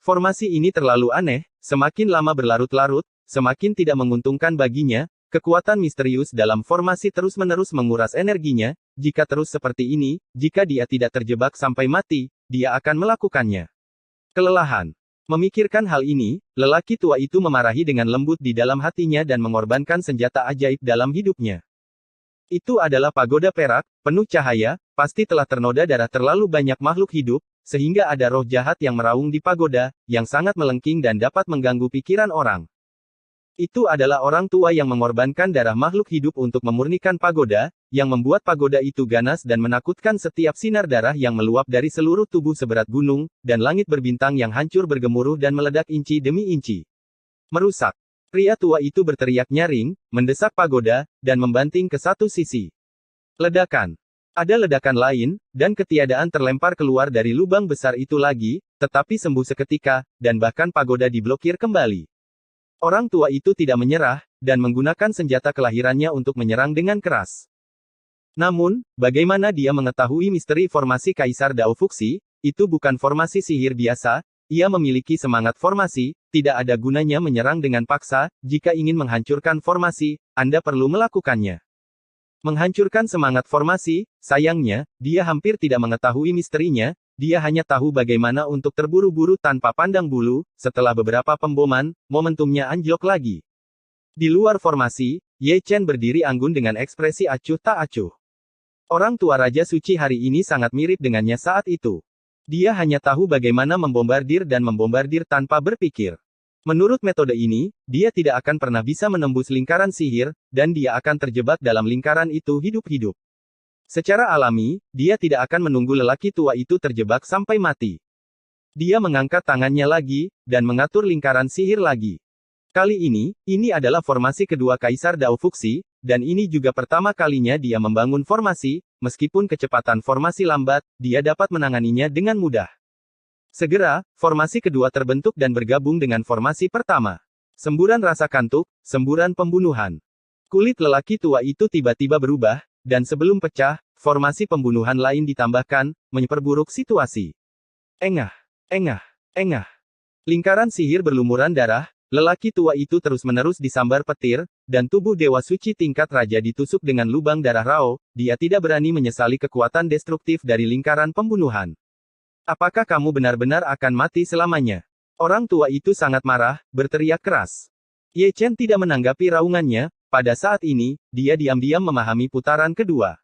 Formasi ini terlalu aneh, semakin lama berlarut-larut, semakin tidak menguntungkan baginya. Kekuatan misterius dalam formasi terus-menerus menguras energinya. Jika terus seperti ini, jika dia tidak terjebak sampai mati, dia akan melakukannya. Kelelahan. Memikirkan hal ini, lelaki tua itu memarahi dengan lembut di dalam hatinya dan mengorbankan senjata ajaib dalam hidupnya. Itu adalah pagoda perak, penuh cahaya, pasti telah ternoda darah terlalu banyak makhluk hidup, sehingga ada roh jahat yang meraung di pagoda, yang sangat melengking dan dapat mengganggu pikiran orang. Itu adalah orang tua yang mengorbankan darah makhluk hidup untuk memurnikan pagoda, yang membuat pagoda itu ganas dan menakutkan setiap sinar darah yang meluap dari seluruh tubuh seberat gunung, dan langit berbintang yang hancur bergemuruh dan meledak inci demi inci. Merusak. Pria tua itu berteriak nyaring, mendesak pagoda, dan membanting ke satu sisi. Ledakan. Ada ledakan lain, dan ketiadaan terlempar keluar dari lubang besar itu lagi, tetapi sembuh seketika, dan bahkan pagoda diblokir kembali. Orang tua itu tidak menyerah, dan menggunakan senjata kelahirannya untuk menyerang dengan keras. Namun, bagaimana dia mengetahui misteri formasi Kaisar Dao Fuxi? Itu bukan formasi sihir biasa, ia memiliki semangat formasi, tidak ada gunanya menyerang dengan paksa, jika ingin menghancurkan formasi, Anda perlu melakukannya. Menghancurkan semangat formasi, sayangnya, dia hampir tidak mengetahui misterinya, dia hanya tahu bagaimana untuk terburu-buru tanpa pandang bulu, setelah beberapa pemboman, momentumnya anjlok lagi. Di luar formasi, Ye Chen berdiri anggun dengan ekspresi acuh tak acuh. Orang tua Raja Suci hari ini sangat mirip dengannya saat itu. Dia hanya tahu bagaimana membombardir dan membombardir tanpa berpikir. Menurut metode ini, dia tidak akan pernah bisa menembus lingkaran sihir, dan dia akan terjebak dalam lingkaran itu hidup-hidup. Secara alami, dia tidak akan menunggu lelaki tua itu terjebak sampai mati. Dia mengangkat tangannya lagi, dan mengatur lingkaran sihir lagi. Kali ini adalah formasi kedua Kaisar Dao Fuxi, dan ini juga pertama kalinya dia membangun formasi, meskipun kecepatan formasi lambat, dia dapat menanganinya dengan mudah. Segera, formasi kedua terbentuk dan bergabung dengan formasi pertama. Semburan rasa kantuk, semburan pembunuhan. Kulit lelaki tua itu tiba-tiba berubah, dan sebelum pecah, formasi pembunuhan lain ditambahkan, memperburuk situasi. Engah, engah, engah. Lingkaran sihir berlumuran darah, lelaki tua itu terus-menerus disambar petir, dan tubuh Dewa Suci tingkat Raja ditusuk dengan lubang darah Rao, dia tidak berani menyesali kekuatan destruktif dari lingkaran pembunuhan. Apakah kamu benar-benar akan mati selamanya? Orang tua itu sangat marah, berteriak keras. Ye Chen tidak menanggapi raungannya, pada saat ini, dia diam-diam memahami putaran kedua.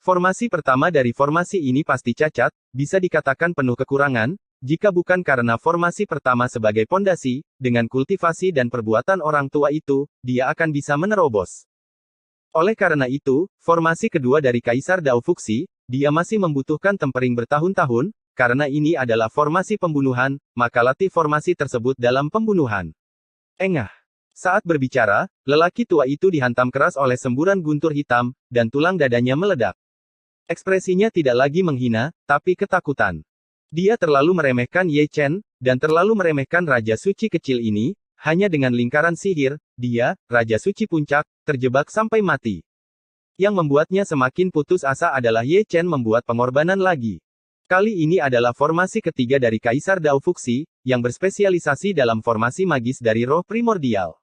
Formasi pertama dari formasi ini pasti cacat, bisa dikatakan penuh kekurangan, jika bukan karena formasi pertama sebagai pondasi, dengan kultivasi dan perbuatan orang tua itu, dia akan bisa menerobos. Oleh karena itu, formasi kedua dari Kaisar Dao Fuxi, dia masih membutuhkan tempering bertahun-tahun, karena ini adalah formasi pembunuhan, maka latih formasi tersebut dalam pembunuhan. Engah. Saat berbicara, lelaki tua itu dihantam keras oleh semburan guntur hitam, dan tulang dadanya meledak. Ekspresinya tidak lagi menghina, tapi ketakutan. Dia terlalu meremehkan Ye Chen, dan terlalu meremehkan Raja Suci kecil ini, hanya dengan lingkaran sihir, dia, Raja Suci Puncak, terjebak sampai mati. Yang membuatnya semakin putus asa adalah Ye Chen membuat pengorbanan lagi. Kali ini adalah formasi ketiga dari Kaisar Dao Fuxi, yang berspesialisasi dalam formasi magis dari roh primordial.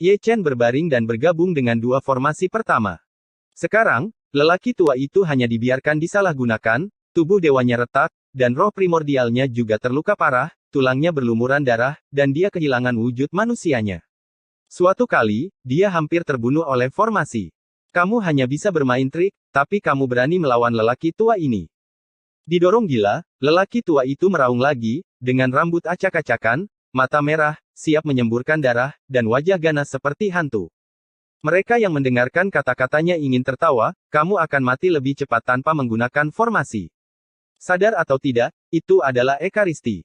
Ye Chen berbaring dan bergabung dengan dua formasi pertama. Sekarang, lelaki tua itu hanya dibiarkan disalahgunakan, tubuh dewanya retak, dan roh primordialnya juga terluka parah, tulangnya berlumuran darah, dan dia kehilangan wujud manusianya. Suatu kali, dia hampir terbunuh oleh formasi. Kamu hanya bisa bermain trik, tapi kamu berani melawan lelaki tua ini. Didorong gila, lelaki tua itu meraung lagi, dengan rambut acak-acakan, mata merah, siap menyemburkan darah, dan wajah ganas seperti hantu. Mereka yang mendengarkan kata-katanya ingin tertawa, kamu akan mati lebih cepat tanpa menggunakan formasi. Sadar atau tidak, itu adalah Ekaristi.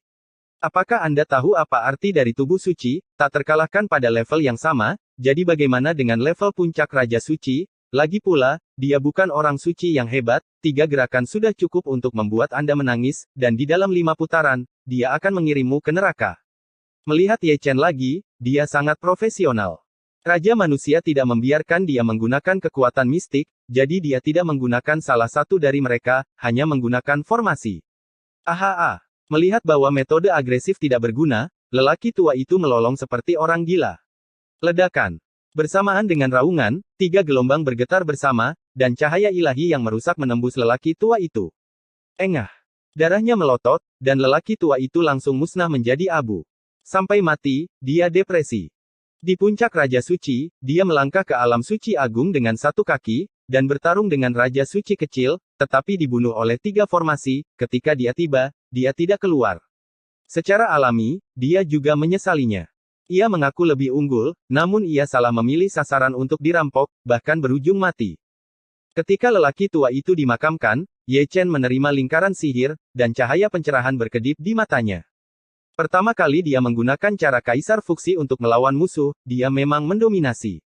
Apakah Anda tahu apa arti dari tubuh suci, tak terkalahkan pada level yang sama, jadi bagaimana dengan level puncak Raja Suci? Lagi pula, dia bukan orang suci yang hebat, 3 gerakan sudah cukup untuk membuat Anda menangis, dan di dalam 5 putaran, dia akan mengirimmu ke neraka. Melihat Ye Chen lagi, dia sangat profesional. Raja manusia tidak membiarkan dia menggunakan kekuatan mistik, jadi dia tidak menggunakan salah satu dari mereka, hanya menggunakan formasi. Ahaa. Melihat bahwa metode agresif tidak berguna, lelaki tua itu melolong seperti orang gila. Ledakan. Bersamaan dengan raungan, 3 gelombang bergetar bersama, dan cahaya ilahi yang merusak menembus lelaki tua itu. Engah. Darahnya melotot, dan lelaki tua itu langsung musnah menjadi abu. Sampai mati, dia depresi. Di puncak Raja Suci, dia melangkah ke alam suci agung dengan satu kaki, dan bertarung dengan Raja Suci kecil, tetapi dibunuh oleh 3 formasi, ketika dia tiba, dia tidak keluar. Secara alami, dia juga menyesalinya. Ia mengaku lebih unggul, namun ia salah memilih sasaran untuk dirampok, bahkan berujung mati. Ketika lelaki tua itu dimakamkan, Ye Chen menerima lingkaran sihir, dan cahaya pencerahan berkedip di matanya. Pertama kali dia menggunakan cara Kaisar Fuksi untuk melawan musuh, dia memang mendominasi.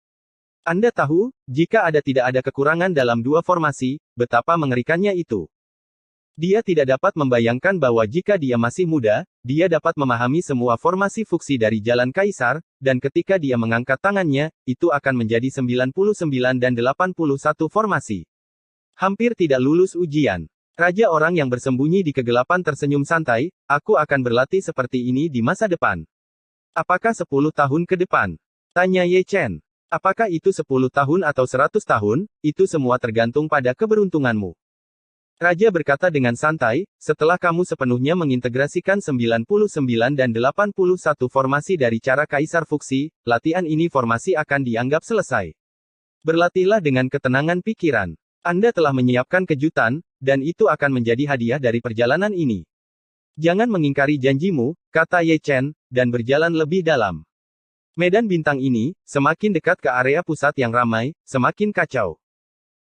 Anda tahu, jika tidak ada kekurangan dalam dua formasi, betapa mengerikannya itu. Dia tidak dapat membayangkan bahwa jika dia masih muda, dia dapat memahami semua formasi fuksi dari jalan Kaisar, dan ketika dia mengangkat tangannya, itu akan menjadi 99 dan 81 formasi. Hampir tidak lulus ujian. Raja orang yang bersembunyi di kegelapan tersenyum santai, aku akan berlatih seperti ini di masa depan. Apakah 10 tahun ke depan? Tanya Ye Chen. Apakah itu 10 tahun atau 100 tahun, itu semua tergantung pada keberuntunganmu. Raja berkata dengan santai, setelah kamu sepenuhnya mengintegrasikan 99 dan 81 formasi dari cara Kaisar Fuksi, latihan ini formasi akan dianggap selesai. Berlatihlah dengan ketenangan pikiran. Anda telah menyiapkan kejutan, dan itu akan menjadi hadiah dari perjalanan ini. Jangan mengingkari janjimu, kata Ye Chen, dan berjalan lebih dalam. Medan bintang ini, semakin dekat ke area pusat yang ramai, semakin kacau.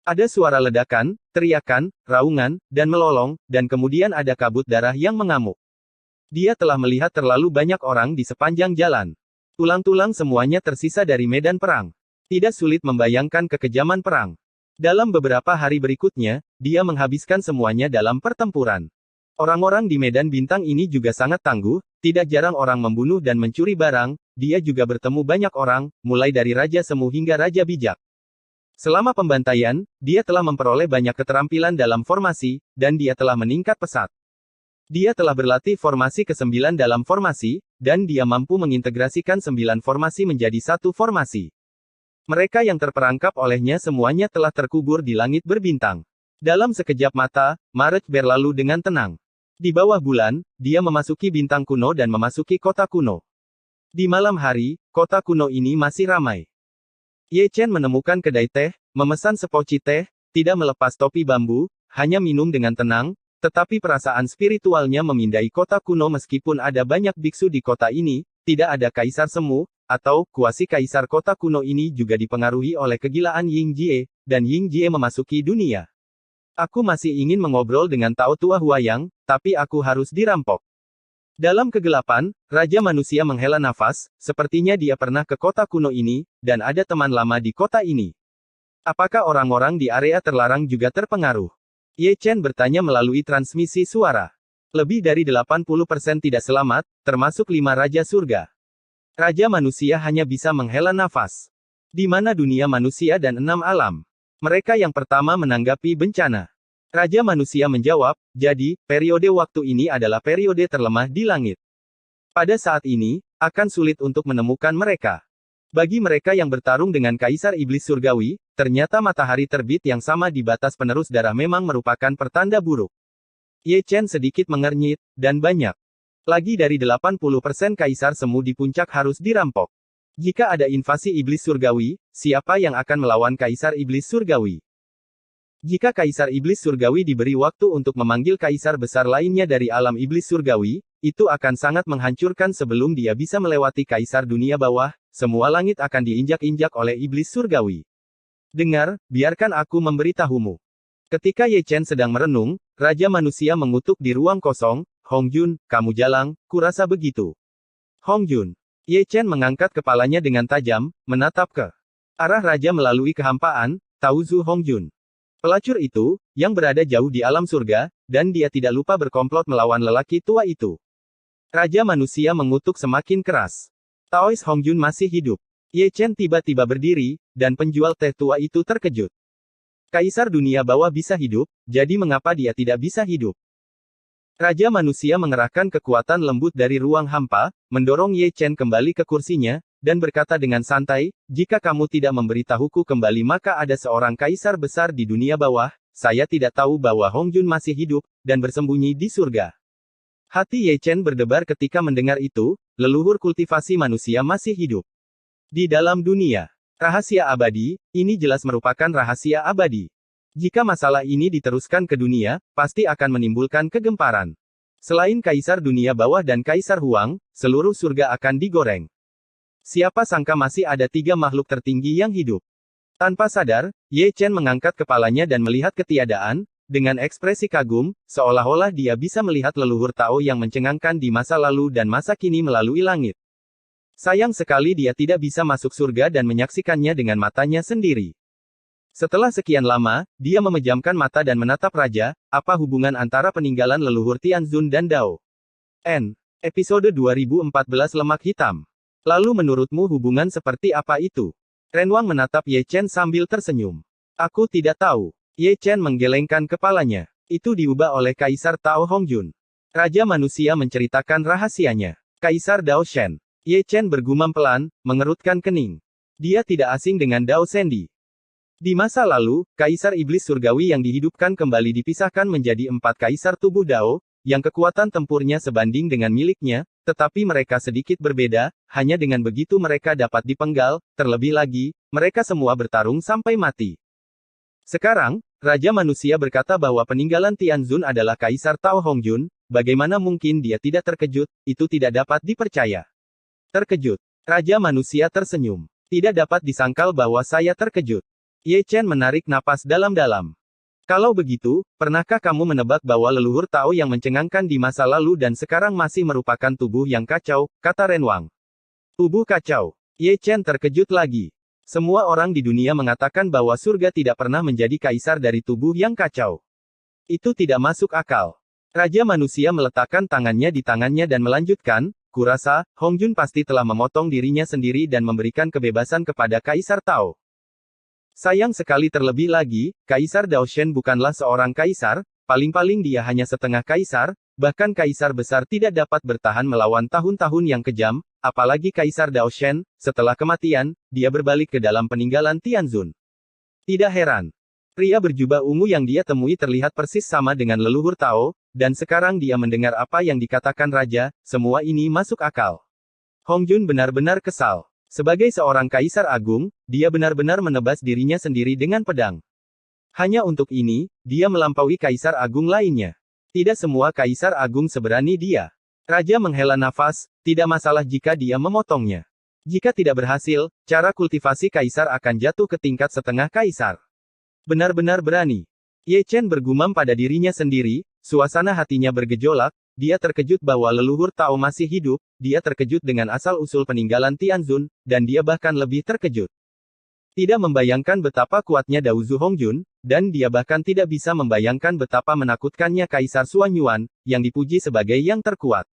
Ada suara ledakan, teriakan, raungan, dan melolong, dan kemudian ada kabut darah yang mengamuk. Dia telah melihat terlalu banyak orang di sepanjang jalan. Tulang-tulang semuanya tersisa dari medan perang. Tidak sulit membayangkan kekejaman perang. Dalam beberapa hari berikutnya, dia menghabiskan semuanya dalam pertempuran. Orang-orang di medan bintang ini juga sangat tangguh, tidak jarang orang membunuh dan mencuri barang, dia juga bertemu banyak orang, mulai dari Raja Semu hingga Raja Bijak. Selama pembantaian, dia telah memperoleh banyak keterampilan dalam formasi, dan dia telah meningkat pesat. Dia telah berlatih formasi ke-9 dalam formasi, dan dia mampu mengintegrasikan 9 formasi menjadi satu formasi. Mereka yang terperangkap olehnya semuanya telah terkubur di langit berbintang. Dalam sekejap mata, Marek berlalu dengan tenang. Di bawah bulan, dia memasuki bintang kuno dan memasuki kota kuno. Di malam hari, kota kuno ini masih ramai. Ye Chen menemukan kedai teh, memesan sepoci teh, tidak melepas topi bambu, hanya minum dengan tenang, tetapi perasaan spiritualnya memindai kota kuno meskipun ada banyak biksu di kota ini, tidak ada kaisar semu, atau kuasi kaisar kota kuno ini juga dipengaruhi oleh kegilaan Ying Jie, dan Ying Jie memasuki dunia. Aku masih ingin mengobrol dengan Tao Tua Huayang, tapi aku harus dirampok. Dalam kegelapan, Raja Manusia menghela nafas, sepertinya dia pernah ke kota kuno ini, dan ada teman lama di kota ini. Apakah orang-orang di area terlarang juga terpengaruh? Ye Chen bertanya melalui transmisi suara. Lebih dari 80% tidak selamat, termasuk 5 Raja Surga. Raja Manusia hanya bisa menghela nafas. Di mana dunia manusia dan 6 alam? Mereka yang pertama menanggapi bencana. Raja Manusia menjawab, jadi, periode waktu ini adalah periode terlemah di langit. Pada saat ini, akan sulit untuk menemukan mereka. Bagi mereka yang bertarung dengan Kaisar Iblis Surgawi, ternyata matahari terbit yang sama di batas penerus darah memang merupakan pertanda buruk. Ye Chen sedikit mengernyit, dan banyak. Lagi dari 80% Kaisar Semu di puncak harus dirampok. Jika ada invasi Iblis Surgawi, siapa yang akan melawan Kaisar Iblis Surgawi? Jika Kaisar Iblis Surgawi diberi waktu untuk memanggil Kaisar besar lainnya dari alam Iblis Surgawi, itu akan sangat menghancurkan sebelum dia bisa melewati Kaisar dunia bawah, semua langit akan diinjak-injak oleh Iblis Surgawi. Dengar, biarkan aku memberitahumu. Ketika Ye Chen sedang merenung, Raja Manusia mengutuk di ruang kosong, Hong Jun, kamu jalang, kurasa begitu. Hong Jun. Ye Chen mengangkat kepalanya dengan tajam, menatap ke arah Raja melalui kehampaan, Tauzu Hong Jun. Pelacur itu, yang berada jauh di alam surga, dan dia tidak lupa berkomplot melawan lelaki tua itu. Raja Manusia mengutuk semakin keras. Taois Hong Jun masih hidup. Ye Chen tiba-tiba berdiri, dan penjual teh tua itu terkejut. Kaisar dunia bawah bisa hidup, jadi mengapa dia tidak bisa hidup? Raja Manusia mengerahkan kekuatan lembut dari ruang hampa, mendorong Ye Chen kembali ke kursinya, dan berkata dengan santai, jika kamu tidak memberitahuku kembali maka ada seorang kaisar besar di dunia bawah, saya tidak tahu bahwa Hong Jun masih hidup, dan bersembunyi di surga. Hati Ye Chen berdebar ketika mendengar itu, leluhur kultivasi manusia masih hidup. Di dalam dunia, rahasia abadi, ini jelas merupakan rahasia abadi. Jika masalah ini diteruskan ke dunia, pasti akan menimbulkan kegemparan. Selain kaisar dunia bawah dan kaisar Huang, seluruh surga akan digoreng. Siapa sangka masih ada 3 makhluk tertinggi yang hidup. Tanpa sadar, Ye Chen mengangkat kepalanya dan melihat ketiadaan, dengan ekspresi kagum, seolah-olah dia bisa melihat leluhur Tao yang mencengangkan di masa lalu dan masa kini melalui langit. Sayang sekali dia tidak bisa masuk surga dan menyaksikannya dengan matanya sendiri. Setelah sekian lama, dia memejamkan mata dan menatap raja, apa hubungan antara peninggalan leluhur Tianzun dan Dao? Episode 2014 Lemak Hitam. Lalu menurutmu hubungan seperti apa itu? Renwang menatap Ye Chen sambil tersenyum. Aku tidak tahu. Ye Chen menggelengkan kepalanya. Itu diubah oleh Kaisar Tao Hongjun. Raja manusia menceritakan rahasianya. Kaisar Dao Shen. Ye Chen bergumam pelan, mengerutkan kening. Dia tidak asing dengan Dao Shendi. Di masa lalu, Kaisar Iblis Surgawi yang dihidupkan kembali dipisahkan menjadi 4 kaisar tubuh Dao, yang kekuatan tempurnya sebanding dengan miliknya, tetapi mereka sedikit berbeda, hanya dengan begitu mereka dapat dipenggal, terlebih lagi, mereka semua bertarung sampai mati. Sekarang, Raja Manusia berkata bahwa peninggalan Tianzun adalah Kaisar Tao Hongjun, bagaimana mungkin dia tidak terkejut, itu tidak dapat dipercaya. Terkejut. Raja Manusia tersenyum. Tidak dapat disangkal bahwa saya terkejut. Ye Chen menarik napas dalam-dalam. Kalau begitu, pernahkah kamu menebak bahwa leluhur Tao yang mencengangkan di masa lalu dan sekarang masih merupakan tubuh yang kacau, kata Renwang. Tubuh kacau. Ye Chen terkejut lagi. Semua orang di dunia mengatakan bahwa surga tidak pernah menjadi kaisar dari tubuh yang kacau. Itu tidak masuk akal. Raja Manusia meletakkan tangannya di tangannya dan melanjutkan, kurasa, Hongjun pasti telah memotong dirinya sendiri dan memberikan kebebasan kepada Kaisar Tao. Sayang sekali terlebih lagi, Kaisar Dao Shen bukanlah seorang kaisar, paling-paling dia hanya setengah kaisar, bahkan kaisar besar tidak dapat bertahan melawan tahun-tahun yang kejam, apalagi Kaisar Dao Shen, setelah kematian, dia berbalik ke dalam peninggalan Tianzun. Tidak heran. Pria berjubah ungu yang dia temui terlihat persis sama dengan leluhur Tao, dan sekarang dia mendengar apa yang dikatakan raja, semua ini masuk akal. Hongjun benar-benar kesal. Sebagai seorang kaisar agung, dia benar-benar menebas dirinya sendiri dengan pedang. Hanya untuk ini, dia melampaui kaisar agung lainnya. Tidak semua kaisar agung seberani dia. Raja menghela nafas, tidak masalah jika dia memotongnya. Jika tidak berhasil, cara kultivasi kaisar akan jatuh ke tingkat setengah kaisar. Benar-benar berani. Ye Chen bergumam pada dirinya sendiri, suasana hatinya bergejolak. Dia terkejut bahwa leluhur Tao masih hidup, dia terkejut dengan asal-usul peninggalan Tianzun, dan dia bahkan lebih terkejut. Tidak membayangkan betapa kuatnya Daozu Hongjun, dan dia bahkan tidak bisa membayangkan betapa menakutkannya Kaisar Xuanyuan, yang dipuji sebagai yang terkuat.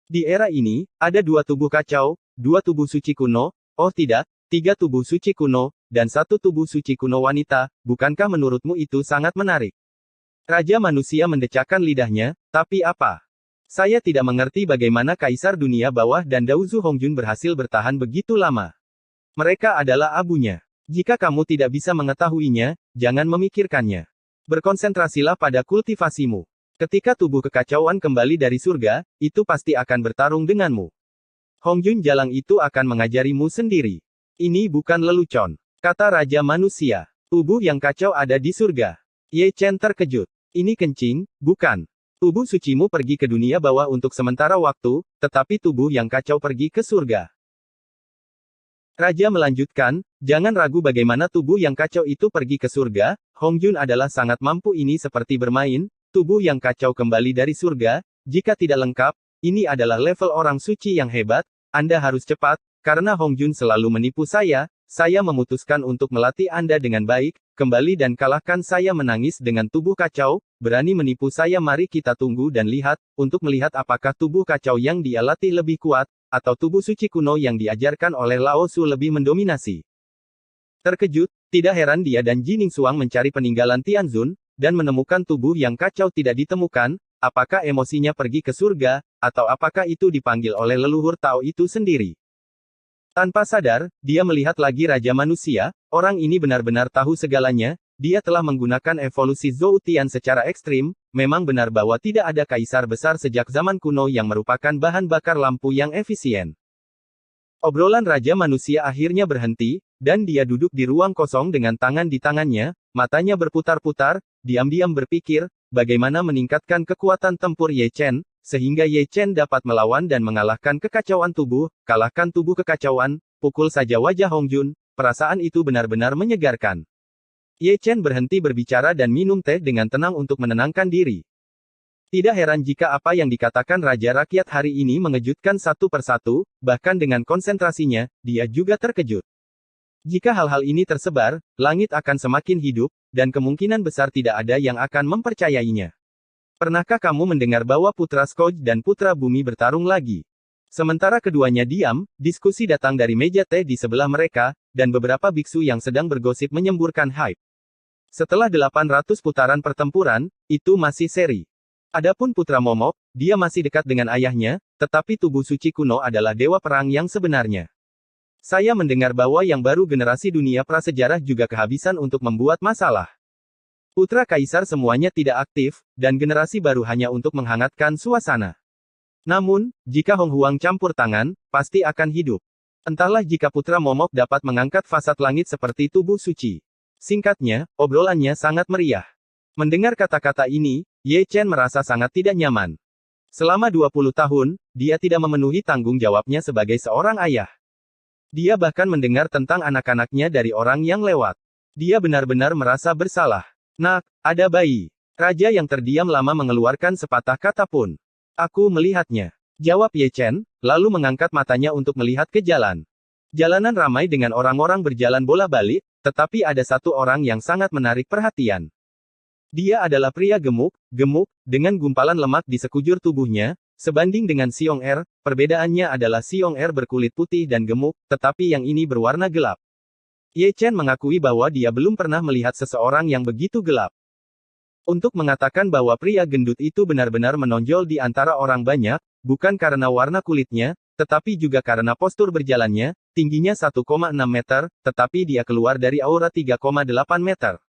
Di era ini, ada 2 tubuh kacau, 2 tubuh suci kuno, oh tidak, 3 tubuh suci kuno, dan 1 tubuh suci kuno wanita, bukankah menurutmu itu sangat menarik? Raja Manusia mendecakkan lidahnya, tapi apa? Saya tidak mengerti bagaimana Kaisar Dunia Bawah dan Daozu Hongjun berhasil bertahan begitu lama. Mereka adalah abunya. Jika kamu tidak bisa mengetahuinya, jangan memikirkannya. Berkonsentrasilah pada kultivasimu. Ketika tubuh kekacauan kembali dari surga, itu pasti akan bertarung denganmu. Hongjun Jalang itu akan mengajarimu sendiri. Ini bukan lelucon, kata Raja Manusia. Tubuh yang kacau ada di surga. Ye Chen terkejut. Ini kencing, bukan? Tubuh sucimu pergi ke dunia bawah untuk sementara waktu, tetapi tubuh yang kacau pergi ke surga. Raja melanjutkan, jangan ragu bagaimana tubuh yang kacau itu pergi ke surga, Hongjun adalah sangat mampu ini seperti bermain, tubuh yang kacau kembali dari surga, jika tidak lengkap, ini adalah level orang suci yang hebat, Anda harus cepat, karena Hongjun selalu menipu saya memutuskan untuk melatih Anda dengan baik, kembali dan kalahkan saya menangis dengan tubuh kacau, berani menipu saya mari kita tunggu dan lihat, untuk melihat apakah tubuh kacau yang dia latih lebih kuat, atau tubuh suci kuno yang diajarkan oleh Lao Su lebih mendominasi. Terkejut, tidak heran dia dan Jining Suang mencari peninggalan Tianzun, dan menemukan tubuh yang kacau tidak ditemukan, apakah emosinya pergi ke surga, atau apakah itu dipanggil oleh leluhur Tao itu sendiri. Tanpa sadar, dia melihat lagi Raja Manusia, orang ini benar-benar tahu segalanya, dia telah menggunakan evolusi Zhou Tian secara ekstrim, memang benar bahwa tidak ada kaisar besar sejak zaman kuno yang merupakan bahan bakar lampu yang efisien. Obrolan Raja Manusia akhirnya berhenti, dan dia duduk di ruang kosong dengan tangan di tangannya, matanya berputar-putar, diam-diam berpikir, bagaimana meningkatkan kekuatan tempur Ye Chen, sehingga Ye Chen dapat melawan dan mengalahkan kekacauan tubuh, kalahkan tubuh kekacauan, pukul saja wajah Hong Jun, perasaan itu benar-benar menyegarkan. Ye Chen berhenti berbicara dan minum teh dengan tenang untuk menenangkan diri. Tidak heran jika apa yang dikatakan Raja Rakyat hari ini mengejutkan satu persatu, bahkan dengan konsentrasinya, dia juga terkejut. Jika hal-hal ini tersebar, langit akan semakin hidup, dan kemungkinan besar tidak ada yang akan mempercayainya. Pernahkah kamu mendengar bahwa Putra Skoj dan Putra Bumi bertarung lagi? Sementara keduanya diam, diskusi datang dari meja teh di sebelah mereka, dan beberapa biksu yang sedang bergosip menyemburkan hype. Setelah 800 putaran pertempuran, itu masih seri. Adapun Putra Momok, dia masih dekat dengan ayahnya, tetapi tubuh suci kuno adalah dewa perang yang sebenarnya. Saya mendengar bahwa yang baru generasi dunia prasejarah juga kehabisan untuk membuat masalah. Putra Kaisar semuanya tidak aktif, dan generasi baru hanya untuk menghangatkan suasana. Namun, jika Hong Huang campur tangan, pasti akan hidup. Entahlah jika Putra Momok dapat mengangkat fasad langit seperti tubuh suci. Singkatnya, obrolannya sangat meriah. Mendengar kata-kata ini, Ye Chen merasa sangat tidak nyaman. Selama 20 tahun, dia tidak memenuhi tanggung jawabnya sebagai seorang ayah. Dia bahkan mendengar tentang anak-anaknya dari orang yang lewat. Dia benar-benar merasa bersalah. Nak, ada bayi. Raja yang terdiam lama mengeluarkan sepatah kata pun. Aku melihatnya. Jawab Ye Chen, lalu mengangkat matanya untuk melihat ke jalan. Jalanan ramai dengan orang-orang berjalan bola-balik, tetapi ada satu orang yang sangat menarik perhatian. Dia adalah pria gemuk, dengan gumpalan lemak di sekujur tubuhnya, sebanding dengan Xiong Er, perbedaannya adalah Xiong Er berkulit putih dan gemuk, tetapi yang ini berwarna gelap. Ye Chen mengakui bahwa dia belum pernah melihat seseorang yang begitu gelap. Untuk mengatakan bahwa pria gendut itu benar-benar menonjol di antara orang banyak, bukan karena warna kulitnya, tetapi juga karena postur berjalannya, tingginya 1,6 meter, tetapi dia keluar dari aura 3,8 meter.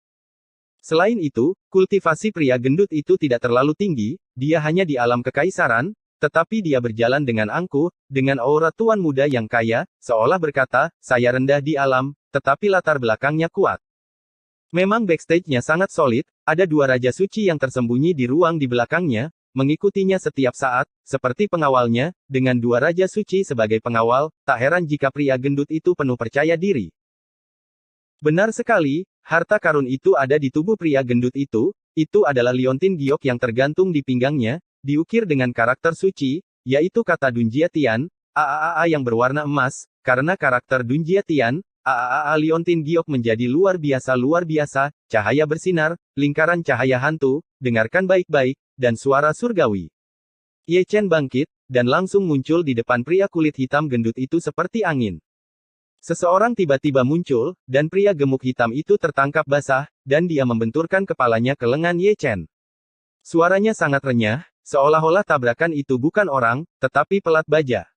Selain itu, kultivasi pria gendut itu tidak terlalu tinggi, dia hanya di alam kekaisaran, tetapi dia berjalan dengan angkuh, dengan aura tuan muda yang kaya, seolah berkata, saya rendah di alam, tetapi latar belakangnya kuat. Memang backstage-nya sangat solid, ada dua raja suci yang tersembunyi di ruang di belakangnya, mengikutinya setiap saat, seperti pengawalnya, dengan dua raja suci sebagai pengawal, tak heran jika pria gendut itu penuh percaya diri. Benar sekali, harta karun itu ada di tubuh pria gendut itu adalah liontin giok yang tergantung di pinggangnya, diukir dengan karakter suci, yaitu kata Dunjia Tian, AAA yang berwarna emas, karena karakter Dunjia Tian, AAA liontin giok menjadi luar biasa, cahaya bersinar, lingkaran cahaya hantu, dengarkan baik-baik, dan suara surgawi. Ye Chen bangkit, dan langsung muncul di depan pria kulit hitam gendut itu seperti angin. Seseorang tiba-tiba muncul, dan pria gemuk hitam itu tertangkap basah, dan dia membenturkan kepalanya ke lengan Ye Chen. Suaranya sangat renyah, seolah-olah tabrakan itu bukan orang, tetapi pelat baja.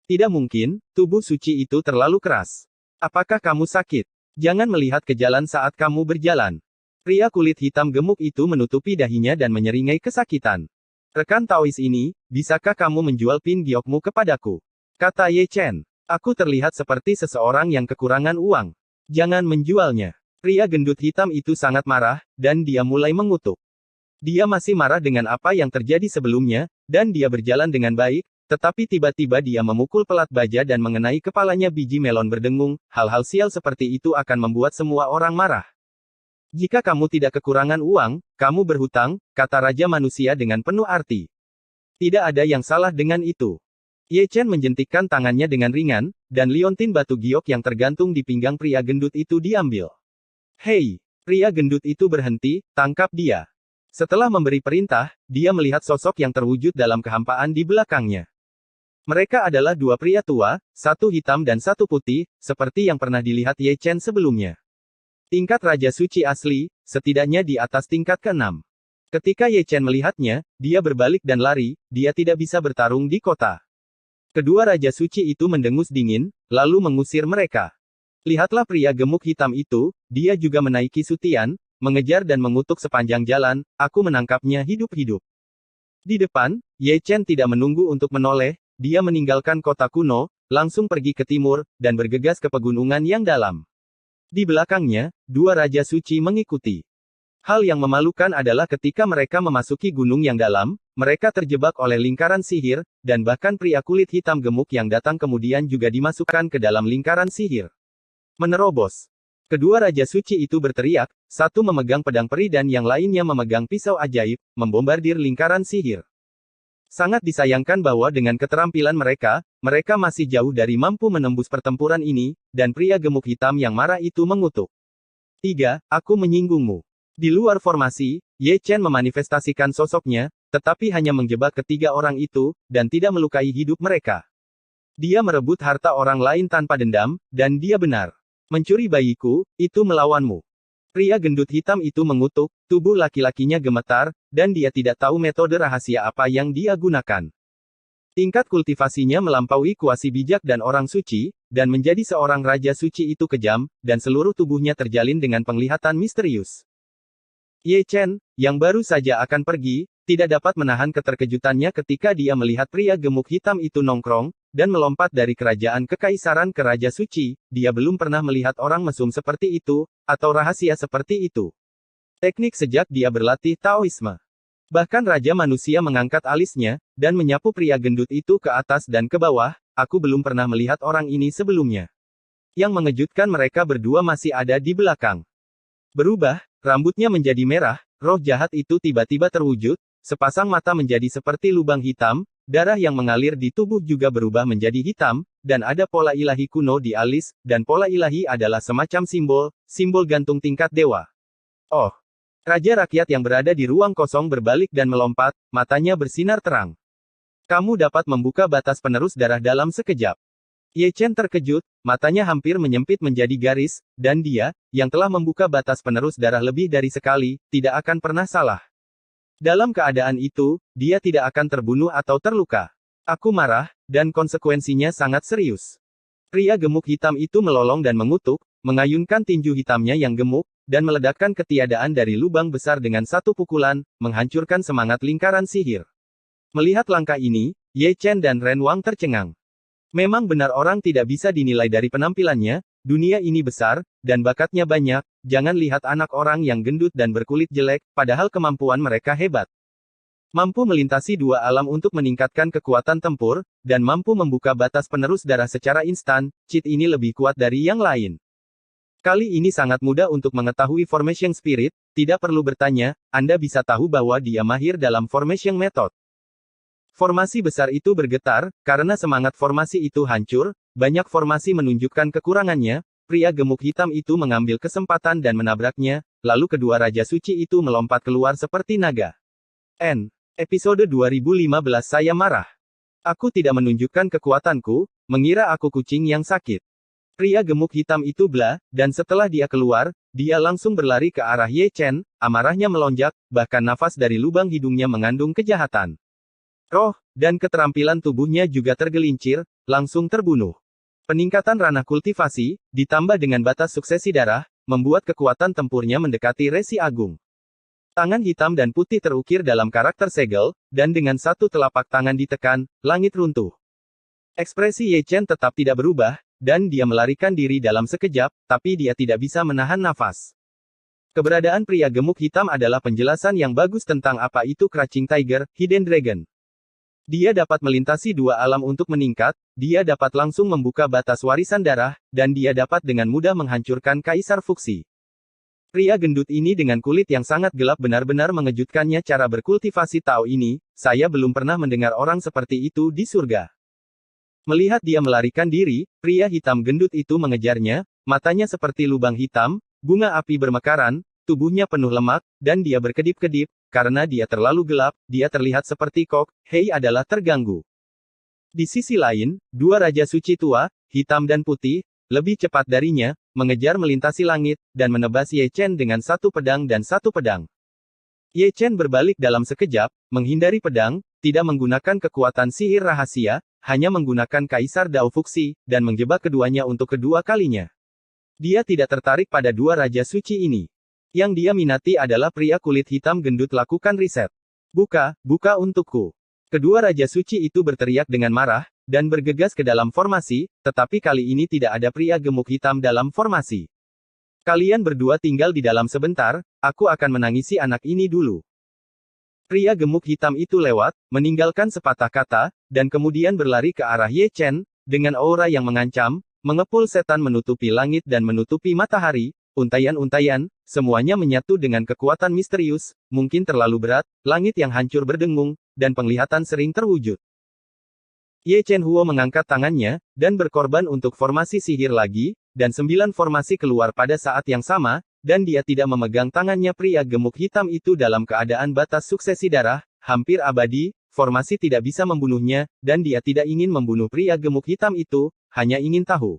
Tidak mungkin, tubuh suci itu terlalu keras. Apakah kamu sakit? Jangan melihat ke jalan saat kamu berjalan. Pria kulit hitam gemuk itu menutupi dahinya dan menyeringai kesakitan. Rekan Taois ini, bisakah kamu menjual pin giokmu kepadaku? Kata Ye Chen. Aku terlihat seperti seseorang yang kekurangan uang. Jangan menjualnya. Pria gendut hitam itu sangat marah, dan dia mulai mengutuk. Dia masih marah dengan apa yang terjadi sebelumnya, dan dia berjalan dengan baik, tetapi tiba-tiba dia memukul pelat baja dan mengenai kepalanya biji melon berdengung, hal-hal sial seperti itu akan membuat semua orang marah. Jika kamu tidak kekurangan uang, kamu berhutang, kata Raja Manusia dengan penuh arti. Tidak ada yang salah dengan itu. Ye Chen menjentikkan tangannya dengan ringan, dan liontin batu giok yang tergantung di pinggang pria gendut itu diambil. Hei! Pria gendut itu berhenti, tangkap dia. Setelah memberi perintah, dia melihat sosok yang terwujud dalam kehampaan di belakangnya. Mereka adalah dua pria tua, satu hitam dan satu putih, seperti yang pernah dilihat Ye Chen sebelumnya. Tingkat Raja Suci asli, setidaknya di atas tingkat ke-6. Ketika Ye Chen melihatnya, dia berbalik dan lari, dia tidak bisa bertarung di kota. Kedua Raja Suci itu mendengus dingin, lalu mengusir mereka. Lihatlah pria gemuk hitam itu, dia juga menaiki Sutian, mengejar dan mengutuk sepanjang jalan, aku menangkapnya hidup-hidup. Di depan, Ye Chen tidak menunggu untuk menoleh, dia meninggalkan kota kuno, langsung pergi ke timur, dan bergegas ke pegunungan yang dalam. Di belakangnya, dua Raja Suci mengikuti. Hal yang memalukan adalah ketika mereka memasuki gunung yang dalam, mereka terjebak oleh lingkaran sihir, dan bahkan pria kulit hitam gemuk yang datang kemudian juga dimasukkan ke dalam lingkaran sihir. Menerobos. Kedua Raja Suci itu berteriak, satu memegang pedang peri dan yang lainnya memegang pisau ajaib, membombardir lingkaran sihir. Sangat disayangkan bahwa dengan keterampilan mereka, mereka masih jauh dari mampu menembus pertempuran ini, dan pria gemuk hitam yang marah itu mengutuk. 3. Aku menyinggungmu. Di luar formasi, Ye Chen memanifestasikan sosoknya, tetapi hanya menjebak ketiga orang itu, dan tidak melukai hidup mereka. Dia merebut harta orang lain tanpa dendam, dan dia benar. Mencuri bayiku, itu melawanmu. Pria gendut hitam itu mengutuk, tubuh laki-lakinya gemetar, dan dia tidak tahu metode rahasia apa yang dia gunakan. Tingkat kultivasinya melampaui kuasi bijak dan orang suci, dan menjadi seorang Raja Suci itu kejam, dan seluruh tubuhnya terjalin dengan penglihatan misterius. Ye Chen, yang baru saja akan pergi, tidak dapat menahan keterkejutannya ketika dia melihat pria gemuk hitam itu nongkrong, dan melompat dari kerajaan kekaisaran ke Raja Suci. Dia belum pernah melihat orang mesum seperti itu, atau rahasia seperti itu. Teknik sejak dia berlatih Taoisme. Bahkan Raja Manusia mengangkat alisnya, dan menyapu pria gendut itu ke atas dan ke bawah. Aku belum pernah melihat orang ini sebelumnya. Yang mengejutkan, mereka berdua masih ada di belakang. Berubah, rambutnya menjadi merah, roh jahat itu tiba-tiba terwujud, sepasang mata menjadi seperti lubang hitam, darah yang mengalir di tubuh juga berubah menjadi hitam, dan ada pola ilahi kuno di alis, dan pola ilahi adalah semacam simbol gantung tingkat dewa. Oh! Raja rakyat yang berada di ruang kosong berbalik dan melompat, matanya bersinar terang. Kamu dapat membuka batas penerus darah dalam sekejap. Ye Chen terkejut, matanya hampir menyempit menjadi garis, dan dia, yang telah membuka batas penerus darah lebih dari sekali, tidak akan pernah salah. Dalam keadaan itu, dia tidak akan terbunuh atau terluka. Aku marah, dan konsekuensinya sangat serius. Pria gemuk hitam itu melolong dan mengutuk, mengayunkan tinju hitamnya yang gemuk, dan meledakkan ketiadaan dari lubang besar dengan satu pukulan, menghancurkan semangat lingkaran sihir. Melihat langkah ini, Ye Chen dan Ren Wang tercengang. Memang benar orang tidak bisa dinilai dari penampilannya, dunia ini besar, dan bakatnya banyak, jangan lihat anak orang yang gendut dan berkulit jelek, padahal kemampuan mereka hebat. Mampu melintasi dua alam untuk meningkatkan kekuatan tempur, dan mampu membuka batas penerus darah secara instan, cheat ini lebih kuat dari yang lain. Kali ini sangat mudah untuk mengetahui Formation Spirit, tidak perlu bertanya, Anda bisa tahu bahwa dia mahir dalam Formation Method. Formasi besar itu bergetar, karena semangat formasi itu hancur, banyak formasi menunjukkan kekurangannya, pria gemuk hitam itu mengambil kesempatan dan menabraknya, lalu kedua Raja Suci itu melompat keluar seperti naga. Episode 2015 Saya marah. Aku tidak menunjukkan kekuatanku, mengira aku kucing yang sakit. Pria gemuk hitam itu bela, dan setelah dia keluar, dia langsung berlari ke arah Ye Chen, amarahnya melonjak, bahkan nafas dari lubang hidungnya mengandung kejahatan. Roh, dan keterampilan tubuhnya juga tergelincir, langsung terbunuh. Peningkatan ranah kultivasi, ditambah dengan batas suksesi darah, membuat kekuatan tempurnya mendekati resi agung. Tangan hitam dan putih terukir dalam karakter segel, dan dengan satu telapak tangan ditekan, langit runtuh. Ekspresi Ye Chen tetap tidak berubah, dan dia melarikan diri dalam sekejap, tapi dia tidak bisa menahan nafas. Keberadaan pria gemuk hitam adalah penjelasan yang bagus tentang apa itu Crouching Tiger, Hidden Dragon. Dia dapat melintasi dua alam untuk meningkat, dia dapat langsung membuka batas warisan darah, dan dia dapat dengan mudah menghancurkan Kaisar Fuxi. Pria gendut ini dengan kulit yang sangat gelap benar-benar mengejutkannya cara berkultivasi Tao ini, saya belum pernah mendengar orang seperti itu di surga. Melihat dia melarikan diri, pria hitam gendut itu mengejarnya, matanya seperti lubang hitam, bunga api bermekaran, tubuhnya penuh lemak, dan dia berkedip-kedip, karena dia terlalu gelap, dia terlihat seperti Kok Hei adalah terganggu. Di sisi lain, dua Raja Suci tua, hitam dan putih, lebih cepat darinya, mengejar melintasi langit, dan menebas Ye Chen dengan satu pedang dan satu pedang. Ye Chen berbalik dalam sekejap, menghindari pedang, tidak menggunakan kekuatan sihir rahasia, hanya menggunakan Kaisar Dao Fuxi, dan menjebak keduanya untuk kedua kalinya. Dia tidak tertarik pada dua Raja Suci ini. Yang dia minati adalah pria kulit hitam gendut. Lakukan riset. Buka untukku. Kedua Raja Suci itu berteriak dengan marah, dan bergegas ke dalam formasi, tetapi kali ini tidak ada pria gemuk hitam dalam formasi. Kalian berdua tinggal di dalam sebentar, aku akan menangisi anak ini dulu. Pria gemuk hitam itu lewat, meninggalkan sepatah kata, dan kemudian berlari ke arah Ye Chen, dengan aura yang mengancam, mengepul setan menutupi langit dan menutupi matahari, untayan-untayan, semuanya menyatu dengan kekuatan misterius, mungkin terlalu berat, langit yang hancur berdengung, dan penglihatan sering terwujud. Ye Chen Huo mengangkat tangannya, dan berkorban untuk formasi sihir lagi, dan 9 formasi keluar pada saat yang sama, dan dia tidak memegang tangannya pria gemuk hitam itu dalam keadaan batas suksesi darah, hampir abadi, formasi tidak bisa membunuhnya, dan dia tidak ingin membunuh pria gemuk hitam itu, hanya ingin tahu.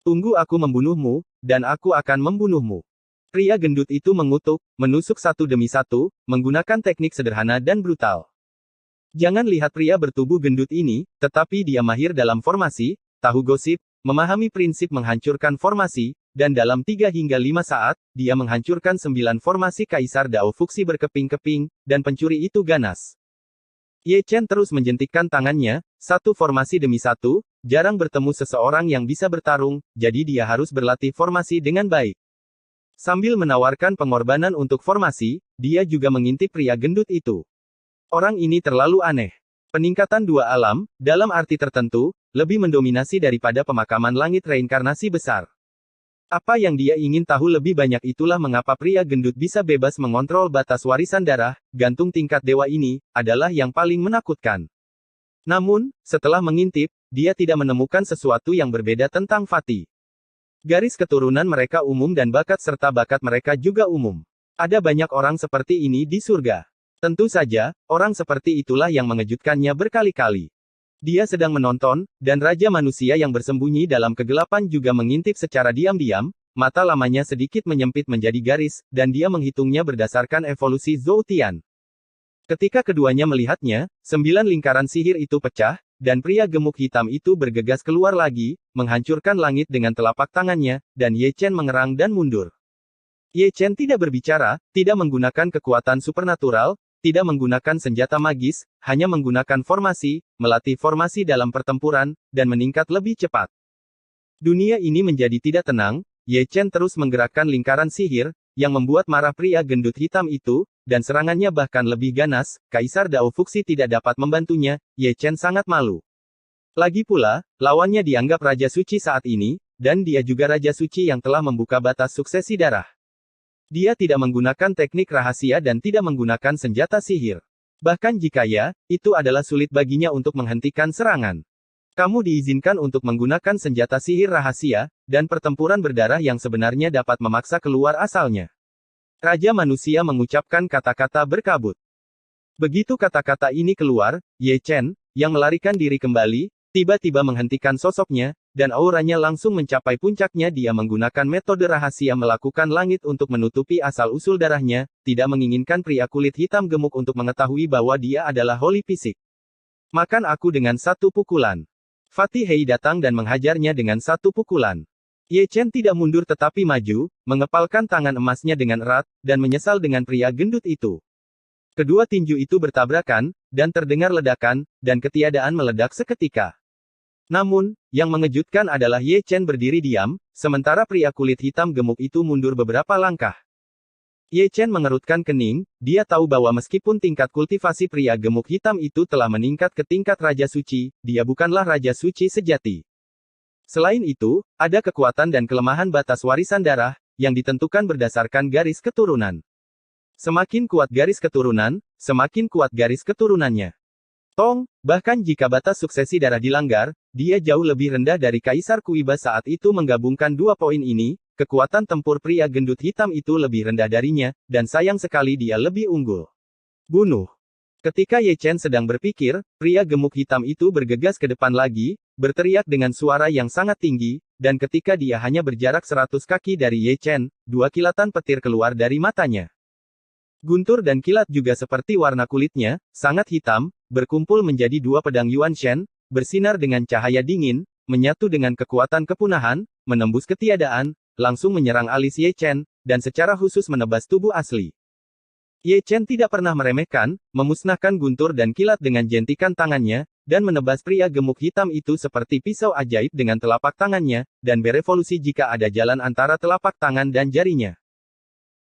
Tunggu aku membunuhmu, dan aku akan membunuhmu. Pria gendut itu mengutuk, menusuk satu demi satu, menggunakan teknik sederhana dan brutal. Jangan lihat pria bertubuh gendut ini, tetapi dia mahir dalam formasi, tahu gosip, memahami prinsip menghancurkan formasi, dan dalam 3 hingga 5 saat, dia menghancurkan 9 formasi Kaisar Dao Fuxi berkeping-keping, dan pencuri itu ganas. Ye Chen terus menjentikkan tangannya, satu formasi demi satu, jarang bertemu seseorang yang bisa bertarung, jadi dia harus berlatih formasi dengan baik. Sambil menawarkan pengorbanan untuk formasi, dia juga mengintip pria gendut itu. Orang ini terlalu aneh. Peningkatan 2 alam, dalam arti tertentu, lebih mendominasi daripada pemakaman langit reinkarnasi besar. Apa yang dia ingin tahu lebih banyak itulah mengapa pria gendut bisa bebas mengontrol batas warisan darah, gantung tingkat dewa ini, adalah yang paling menakutkan. Namun, setelah mengintip, dia tidak menemukan sesuatu yang berbeda tentang Fatih. Garis keturunan mereka umum dan bakat serta bakat mereka juga umum. Ada banyak orang seperti ini di surga. Tentu saja, orang seperti itulah yang mengejutkannya berkali-kali. Dia sedang menonton, dan Raja Manusia yang bersembunyi dalam kegelapan juga mengintip secara diam-diam, mata lamanya sedikit menyempit menjadi garis, dan dia menghitungnya berdasarkan evolusi Zhou Tian. Ketika keduanya melihatnya, 9 lingkaran sihir itu pecah, dan pria gemuk hitam itu bergegas keluar lagi, menghancurkan langit dengan telapak tangannya, dan Ye Chen mengerang dan mundur. Ye Chen tidak berbicara, tidak menggunakan kekuatan supernatural, tidak menggunakan senjata magis, hanya menggunakan formasi, melatih formasi dalam pertempuran, dan meningkat lebih cepat. Dunia ini menjadi tidak tenang, Ye Chen terus menggerakkan lingkaran sihir, yang membuat marah pria gendut hitam itu, dan serangannya bahkan lebih ganas, Kaisar Dao Fuxi tidak dapat membantunya, Ye Chen sangat malu. Lagi pula, lawannya dianggap Raja Suci saat ini, dan dia juga Raja Suci yang telah membuka batas suksesi darah. Dia tidak menggunakan teknik rahasia dan tidak menggunakan senjata sihir. Bahkan jika ya, itu adalah sulit baginya untuk menghentikan serangan. Kamu diizinkan untuk menggunakan senjata sihir rahasia, dan pertempuran berdarah yang sebenarnya dapat memaksa keluar asalnya. Raja Manusia mengucapkan kata-kata berkabut. Begitu kata-kata ini keluar, Ye Chen, yang melarikan diri kembali, tiba-tiba menghentikan sosoknya, dan auranya langsung mencapai puncaknya. Dia menggunakan metode rahasia melakukan langit untuk menutupi asal-usul darahnya, tidak menginginkan pria kulit hitam gemuk untuk mengetahui bahwa dia adalah Holy Fisik. Makan aku dengan satu pukulan. Fatih Hei datang dan menghajarnya dengan satu pukulan. Ye Chen tidak mundur tetapi maju, mengepalkan tangan emasnya dengan erat, dan menyesal dengan pria gendut itu. Kedua tinju itu bertabrakan, dan terdengar ledakan, dan ketiadaan meledak seketika. Namun, yang mengejutkan adalah Ye Chen berdiri diam, sementara pria kulit hitam gemuk itu mundur beberapa langkah. Ye Chen mengerutkan kening, dia tahu bahwa meskipun tingkat kultivasi pria gemuk hitam itu telah meningkat ke tingkat Raja Suci, dia bukanlah Raja Suci sejati. Selain itu, ada kekuatan dan kelemahan batas warisan darah, yang ditentukan berdasarkan garis keturunan. Semakin kuat garis keturunan, semakin kuat garis keturunannya. Bahkan jika batas suksesi darah dilanggar, dia jauh lebih rendah dari Kaisar Kuiba saat itu. Menggabungkan 2 poin ini, kekuatan tempur pria gendut hitam itu lebih rendah darinya, dan sayang sekali dia lebih unggul. Bunuh. Ketika Ye Chen sedang berpikir, pria gemuk hitam itu bergegas ke depan lagi, berteriak dengan suara yang sangat tinggi, dan ketika dia hanya berjarak 100 kaki dari Ye Chen, 2 kilatan petir keluar dari matanya. Guntur dan kilat juga seperti warna kulitnya, sangat hitam, berkumpul menjadi 2 pedang Yuan Shen, bersinar dengan cahaya dingin, menyatu dengan kekuatan kepunahan, menembus ketiadaan, langsung menyerang alis Ye Chen, dan secara khusus menebas tubuh asli. Ye Chen tidak pernah meremehkan, memusnahkan guntur dan kilat dengan jentikan tangannya, dan menebas pria gemuk hitam itu seperti pisau ajaib dengan telapak tangannya, dan berevolusi jika ada jalan antara telapak tangan dan jarinya.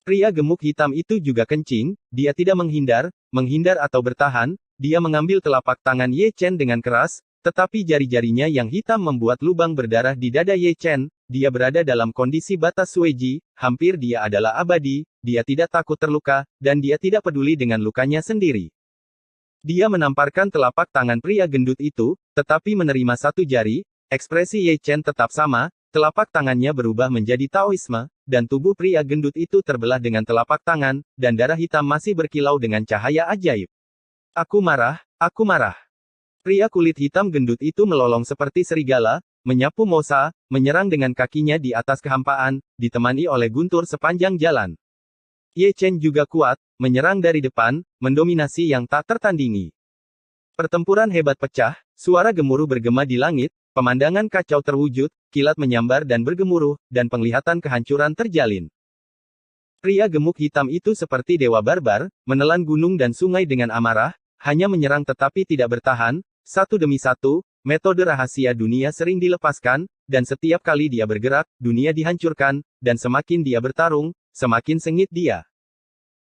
Pria gemuk hitam itu juga kencing, dia tidak menghindar atau bertahan, dia mengambil telapak tangan Ye Chen dengan keras, tetapi jari-jarinya yang hitam membuat lubang berdarah di dada Ye Chen. Dia berada dalam kondisi batas Sueji, hampir dia adalah abadi, dia tidak takut terluka, dan dia tidak peduli dengan lukanya sendiri. Dia menamparkan telapak tangan pria gendut itu, tetapi menerima satu jari, ekspresi Ye Chen tetap sama, telapak tangannya berubah menjadi Taoisme, dan tubuh pria gendut itu terbelah dengan telapak tangan, dan darah hitam masih berkilau dengan cahaya ajaib. Aku marah, aku marah. Pria kulit hitam gendut itu melolong seperti serigala, menyapu Mosa, menyerang dengan kakinya di atas kehampaan, ditemani oleh guntur sepanjang jalan. Ye Chen juga kuat, menyerang dari depan, mendominasi yang tak tertandingi. Pertempuran hebat pecah, suara gemuruh bergema di langit, pemandangan kacau terwujud, kilat menyambar dan bergemuruh, dan penglihatan kehancuran terjalin. Pria gemuk hitam itu seperti dewa barbar, menelan gunung dan sungai dengan amarah, hanya menyerang tetapi tidak bertahan, satu demi satu. Metode rahasia dunia sering dilepaskan, dan setiap kali dia bergerak, dunia dihancurkan, dan semakin dia bertarung, semakin sengit dia.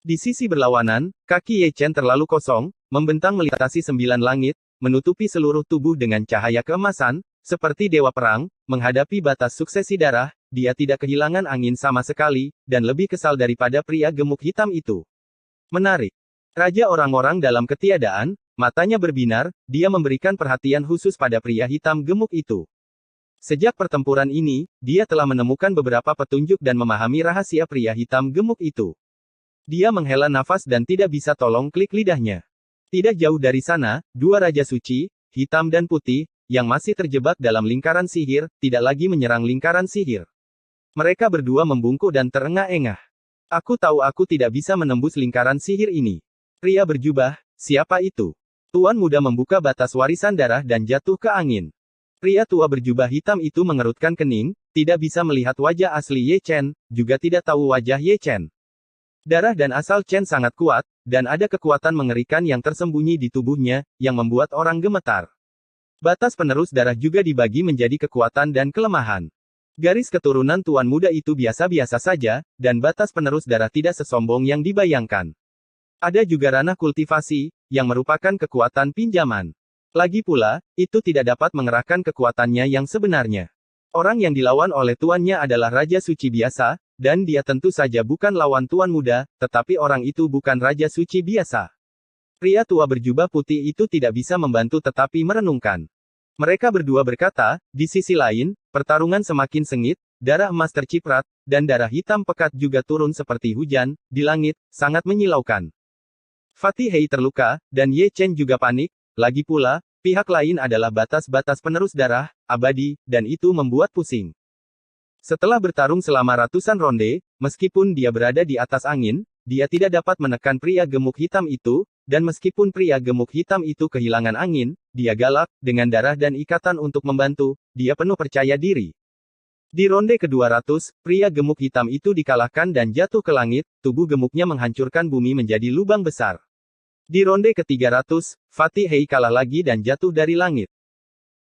Di sisi berlawanan, kaki Ye Chen terlalu kosong, membentang melintasi 9 langit, menutupi seluruh tubuh dengan cahaya keemasan, seperti dewa perang, menghadapi batas suksesi darah, dia tidak kehilangan angin sama sekali, dan lebih kesal daripada pria gemuk hitam itu. Menarik. Raja orang-orang dalam ketiadaan, matanya berbinar, dia memberikan perhatian khusus pada pria hitam gemuk itu. Sejak pertempuran ini, dia telah menemukan beberapa petunjuk dan memahami rahasia pria hitam gemuk itu. Dia menghela nafas dan tidak bisa tolong klik lidahnya. Tidak jauh dari sana, dua raja suci, hitam dan putih, yang masih terjebak dalam lingkaran sihir, tidak lagi menyerang lingkaran sihir. Mereka berdua membungkuk dan terengah-engah. Aku tahu aku tidak bisa menembus lingkaran sihir ini. Pria berjubah, siapa itu? Tuan muda membuka batas warisan darah dan jatuh ke angin. Pria tua berjubah hitam itu mengerutkan kening, tidak bisa melihat wajah asli Ye Chen, juga tidak tahu wajah Ye Chen. Darah dan asal Chen sangat kuat, dan ada kekuatan mengerikan yang tersembunyi di tubuhnya, yang membuat orang gemetar. Batas penerus darah juga dibagi menjadi kekuatan dan kelemahan. Garis keturunan tuan muda itu biasa-biasa saja, dan batas penerus darah tidak sesombong yang dibayangkan. Ada juga ranah kultivasi, yang merupakan kekuatan pinjaman. Lagi pula, itu tidak dapat mengerahkan kekuatannya yang sebenarnya. Orang yang dilawan oleh tuannya adalah Raja Suci biasa, dan dia tentu saja bukan lawan tuan muda, tetapi orang itu bukan Raja Suci biasa. Pria tua berjubah putih itu tidak bisa membantu tetapi merenungkan. Mereka berdua berkata, di sisi lain, pertarungan semakin sengit, darah emas terciprat, dan darah hitam pekat juga turun seperti hujan, di langit, sangat menyilaukan. Fatih Hei terluka, dan Ye Chen juga panik, lagi pula, pihak lain adalah batas-batas penerus darah, abadi, dan itu membuat pusing. Setelah bertarung selama ratusan ronde, meskipun dia berada di atas angin, dia tidak dapat menekan pria gemuk hitam itu, dan meskipun pria gemuk hitam itu kehilangan angin, dia galak, dengan darah dan ikatan untuk membantu, dia penuh percaya diri. Di ronde ke-200, pria gemuk hitam itu dikalahkan dan jatuh ke langit, tubuh gemuknya menghancurkan bumi menjadi lubang besar. Di ronde ke-300, Fatih Hei kalah lagi dan jatuh dari langit.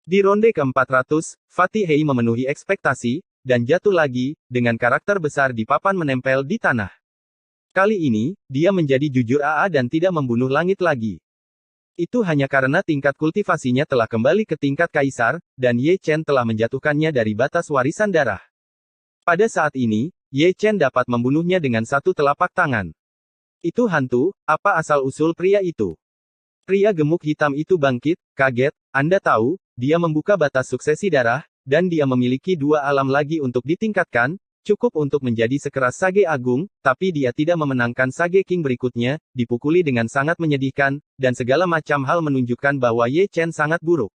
Di ronde ke-400, Fatih Hei memenuhi ekspektasi, dan jatuh lagi, dengan karakter besar di papan menempel di tanah. Kali ini, dia menjadi jujur AA dan tidak membunuh langit lagi. Itu hanya karena tingkat kultivasinya telah kembali ke tingkat kaisar, dan Ye Chen telah menjatuhkannya dari batas warisan darah. Pada saat ini, Ye Chen dapat membunuhnya dengan satu telapak tangan. Itu hantu, apa asal-usul pria itu? Pria gemuk hitam itu bangkit, kaget, Anda tahu, dia membuka batas suksesi darah, dan dia memiliki dua alam lagi untuk ditingkatkan, cukup untuk menjadi sekeras Sage Agung, tapi dia tidak memenangkan Sage King berikutnya, dipukuli dengan sangat menyedihkan, dan segala macam hal menunjukkan bahwa Ye Chen sangat buruk.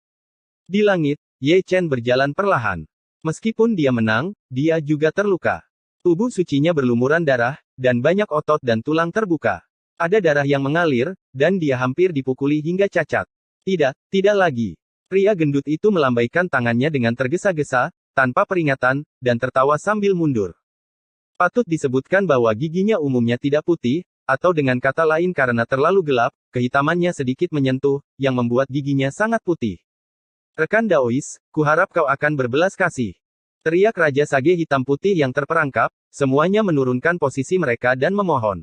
Di langit, Ye Chen berjalan perlahan. Meskipun dia menang, dia juga terluka. Tubuh sucinya berlumuran darah, dan banyak otot dan tulang terbuka. Ada darah yang mengalir, dan dia hampir dipukuli hingga cacat. Tidak lagi. Pria gendut itu melambaikan tangannya dengan tergesa-gesa, tanpa peringatan, dan tertawa sambil mundur. Patut disebutkan bahwa giginya umumnya tidak putih, atau dengan kata lain karena terlalu gelap, kehitamannya sedikit menyentuh, yang membuat giginya sangat putih. Rekan Daois, kuharap kau akan berbelas kasih. Teriak Raja Sage hitam putih yang terperangkap, semuanya menurunkan posisi mereka dan memohon.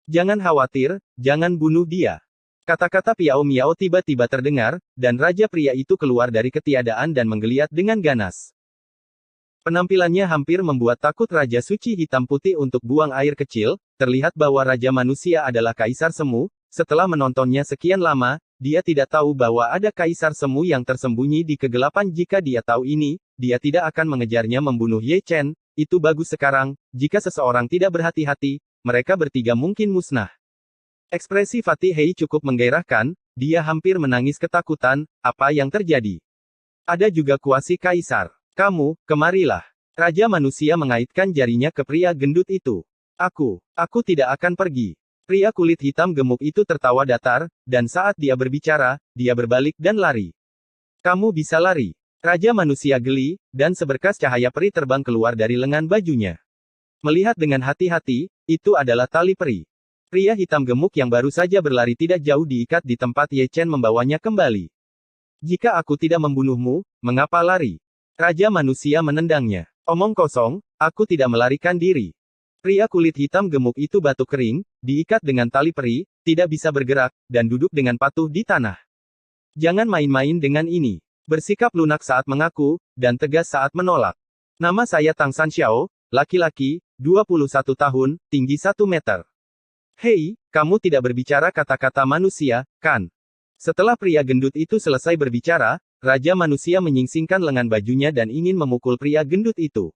Jangan khawatir, jangan bunuh dia. Kata-kata Piao Miao tiba-tiba terdengar, dan Raja pria itu keluar dari ketiadaan dan menggeliat dengan ganas. Penampilannya hampir membuat takut Raja Suci hitam putih untuk buang air kecil, terlihat bahwa Raja Manusia adalah Kaisar Semu, setelah menontonnya sekian lama, dia tidak tahu bahwa ada Kaisar Semu yang tersembunyi di kegelapan. Jika dia tahu ini, dia tidak akan mengejarnya membunuh Ye Chen. Itu bagus sekarang, jika seseorang tidak berhati-hati, mereka bertiga mungkin musnah. Ekspresi Fatih Hei cukup menggairahkan, dia hampir menangis ketakutan, apa yang terjadi? Ada juga kuasi Kaisar. Kamu, kemarilah. Raja Manusia mengaitkan jarinya ke pria gendut itu. Aku tidak akan pergi. Pria kulit hitam gemuk itu tertawa datar, dan saat dia berbicara, dia berbalik dan lari. Kamu bisa lari. Raja Manusia geli, dan seberkas cahaya peri terbang keluar dari lengan bajunya. Melihat dengan hati-hati, itu adalah tali peri. Pria hitam gemuk yang baru saja berlari tidak jauh diikat di tempat Ye Chen membawanya kembali. Jika aku tidak membunuhmu, mengapa lari? Raja Manusia menendangnya. Omong kosong, aku tidak melarikan diri. Pria kulit hitam gemuk itu batuk kering, diikat dengan tali peri, tidak bisa bergerak, dan duduk dengan patuh di tanah. Jangan main-main dengan ini. Bersikap lunak saat mengaku, dan tegas saat menolak. Nama saya Tang San Xiao, laki-laki, 21 tahun, tinggi 1 meter. Hei, kamu tidak berbicara kata-kata manusia, kan? Setelah pria gendut itu selesai berbicara, Raja Manusia menyingsingkan lengan bajunya dan ingin memukul pria gendut itu.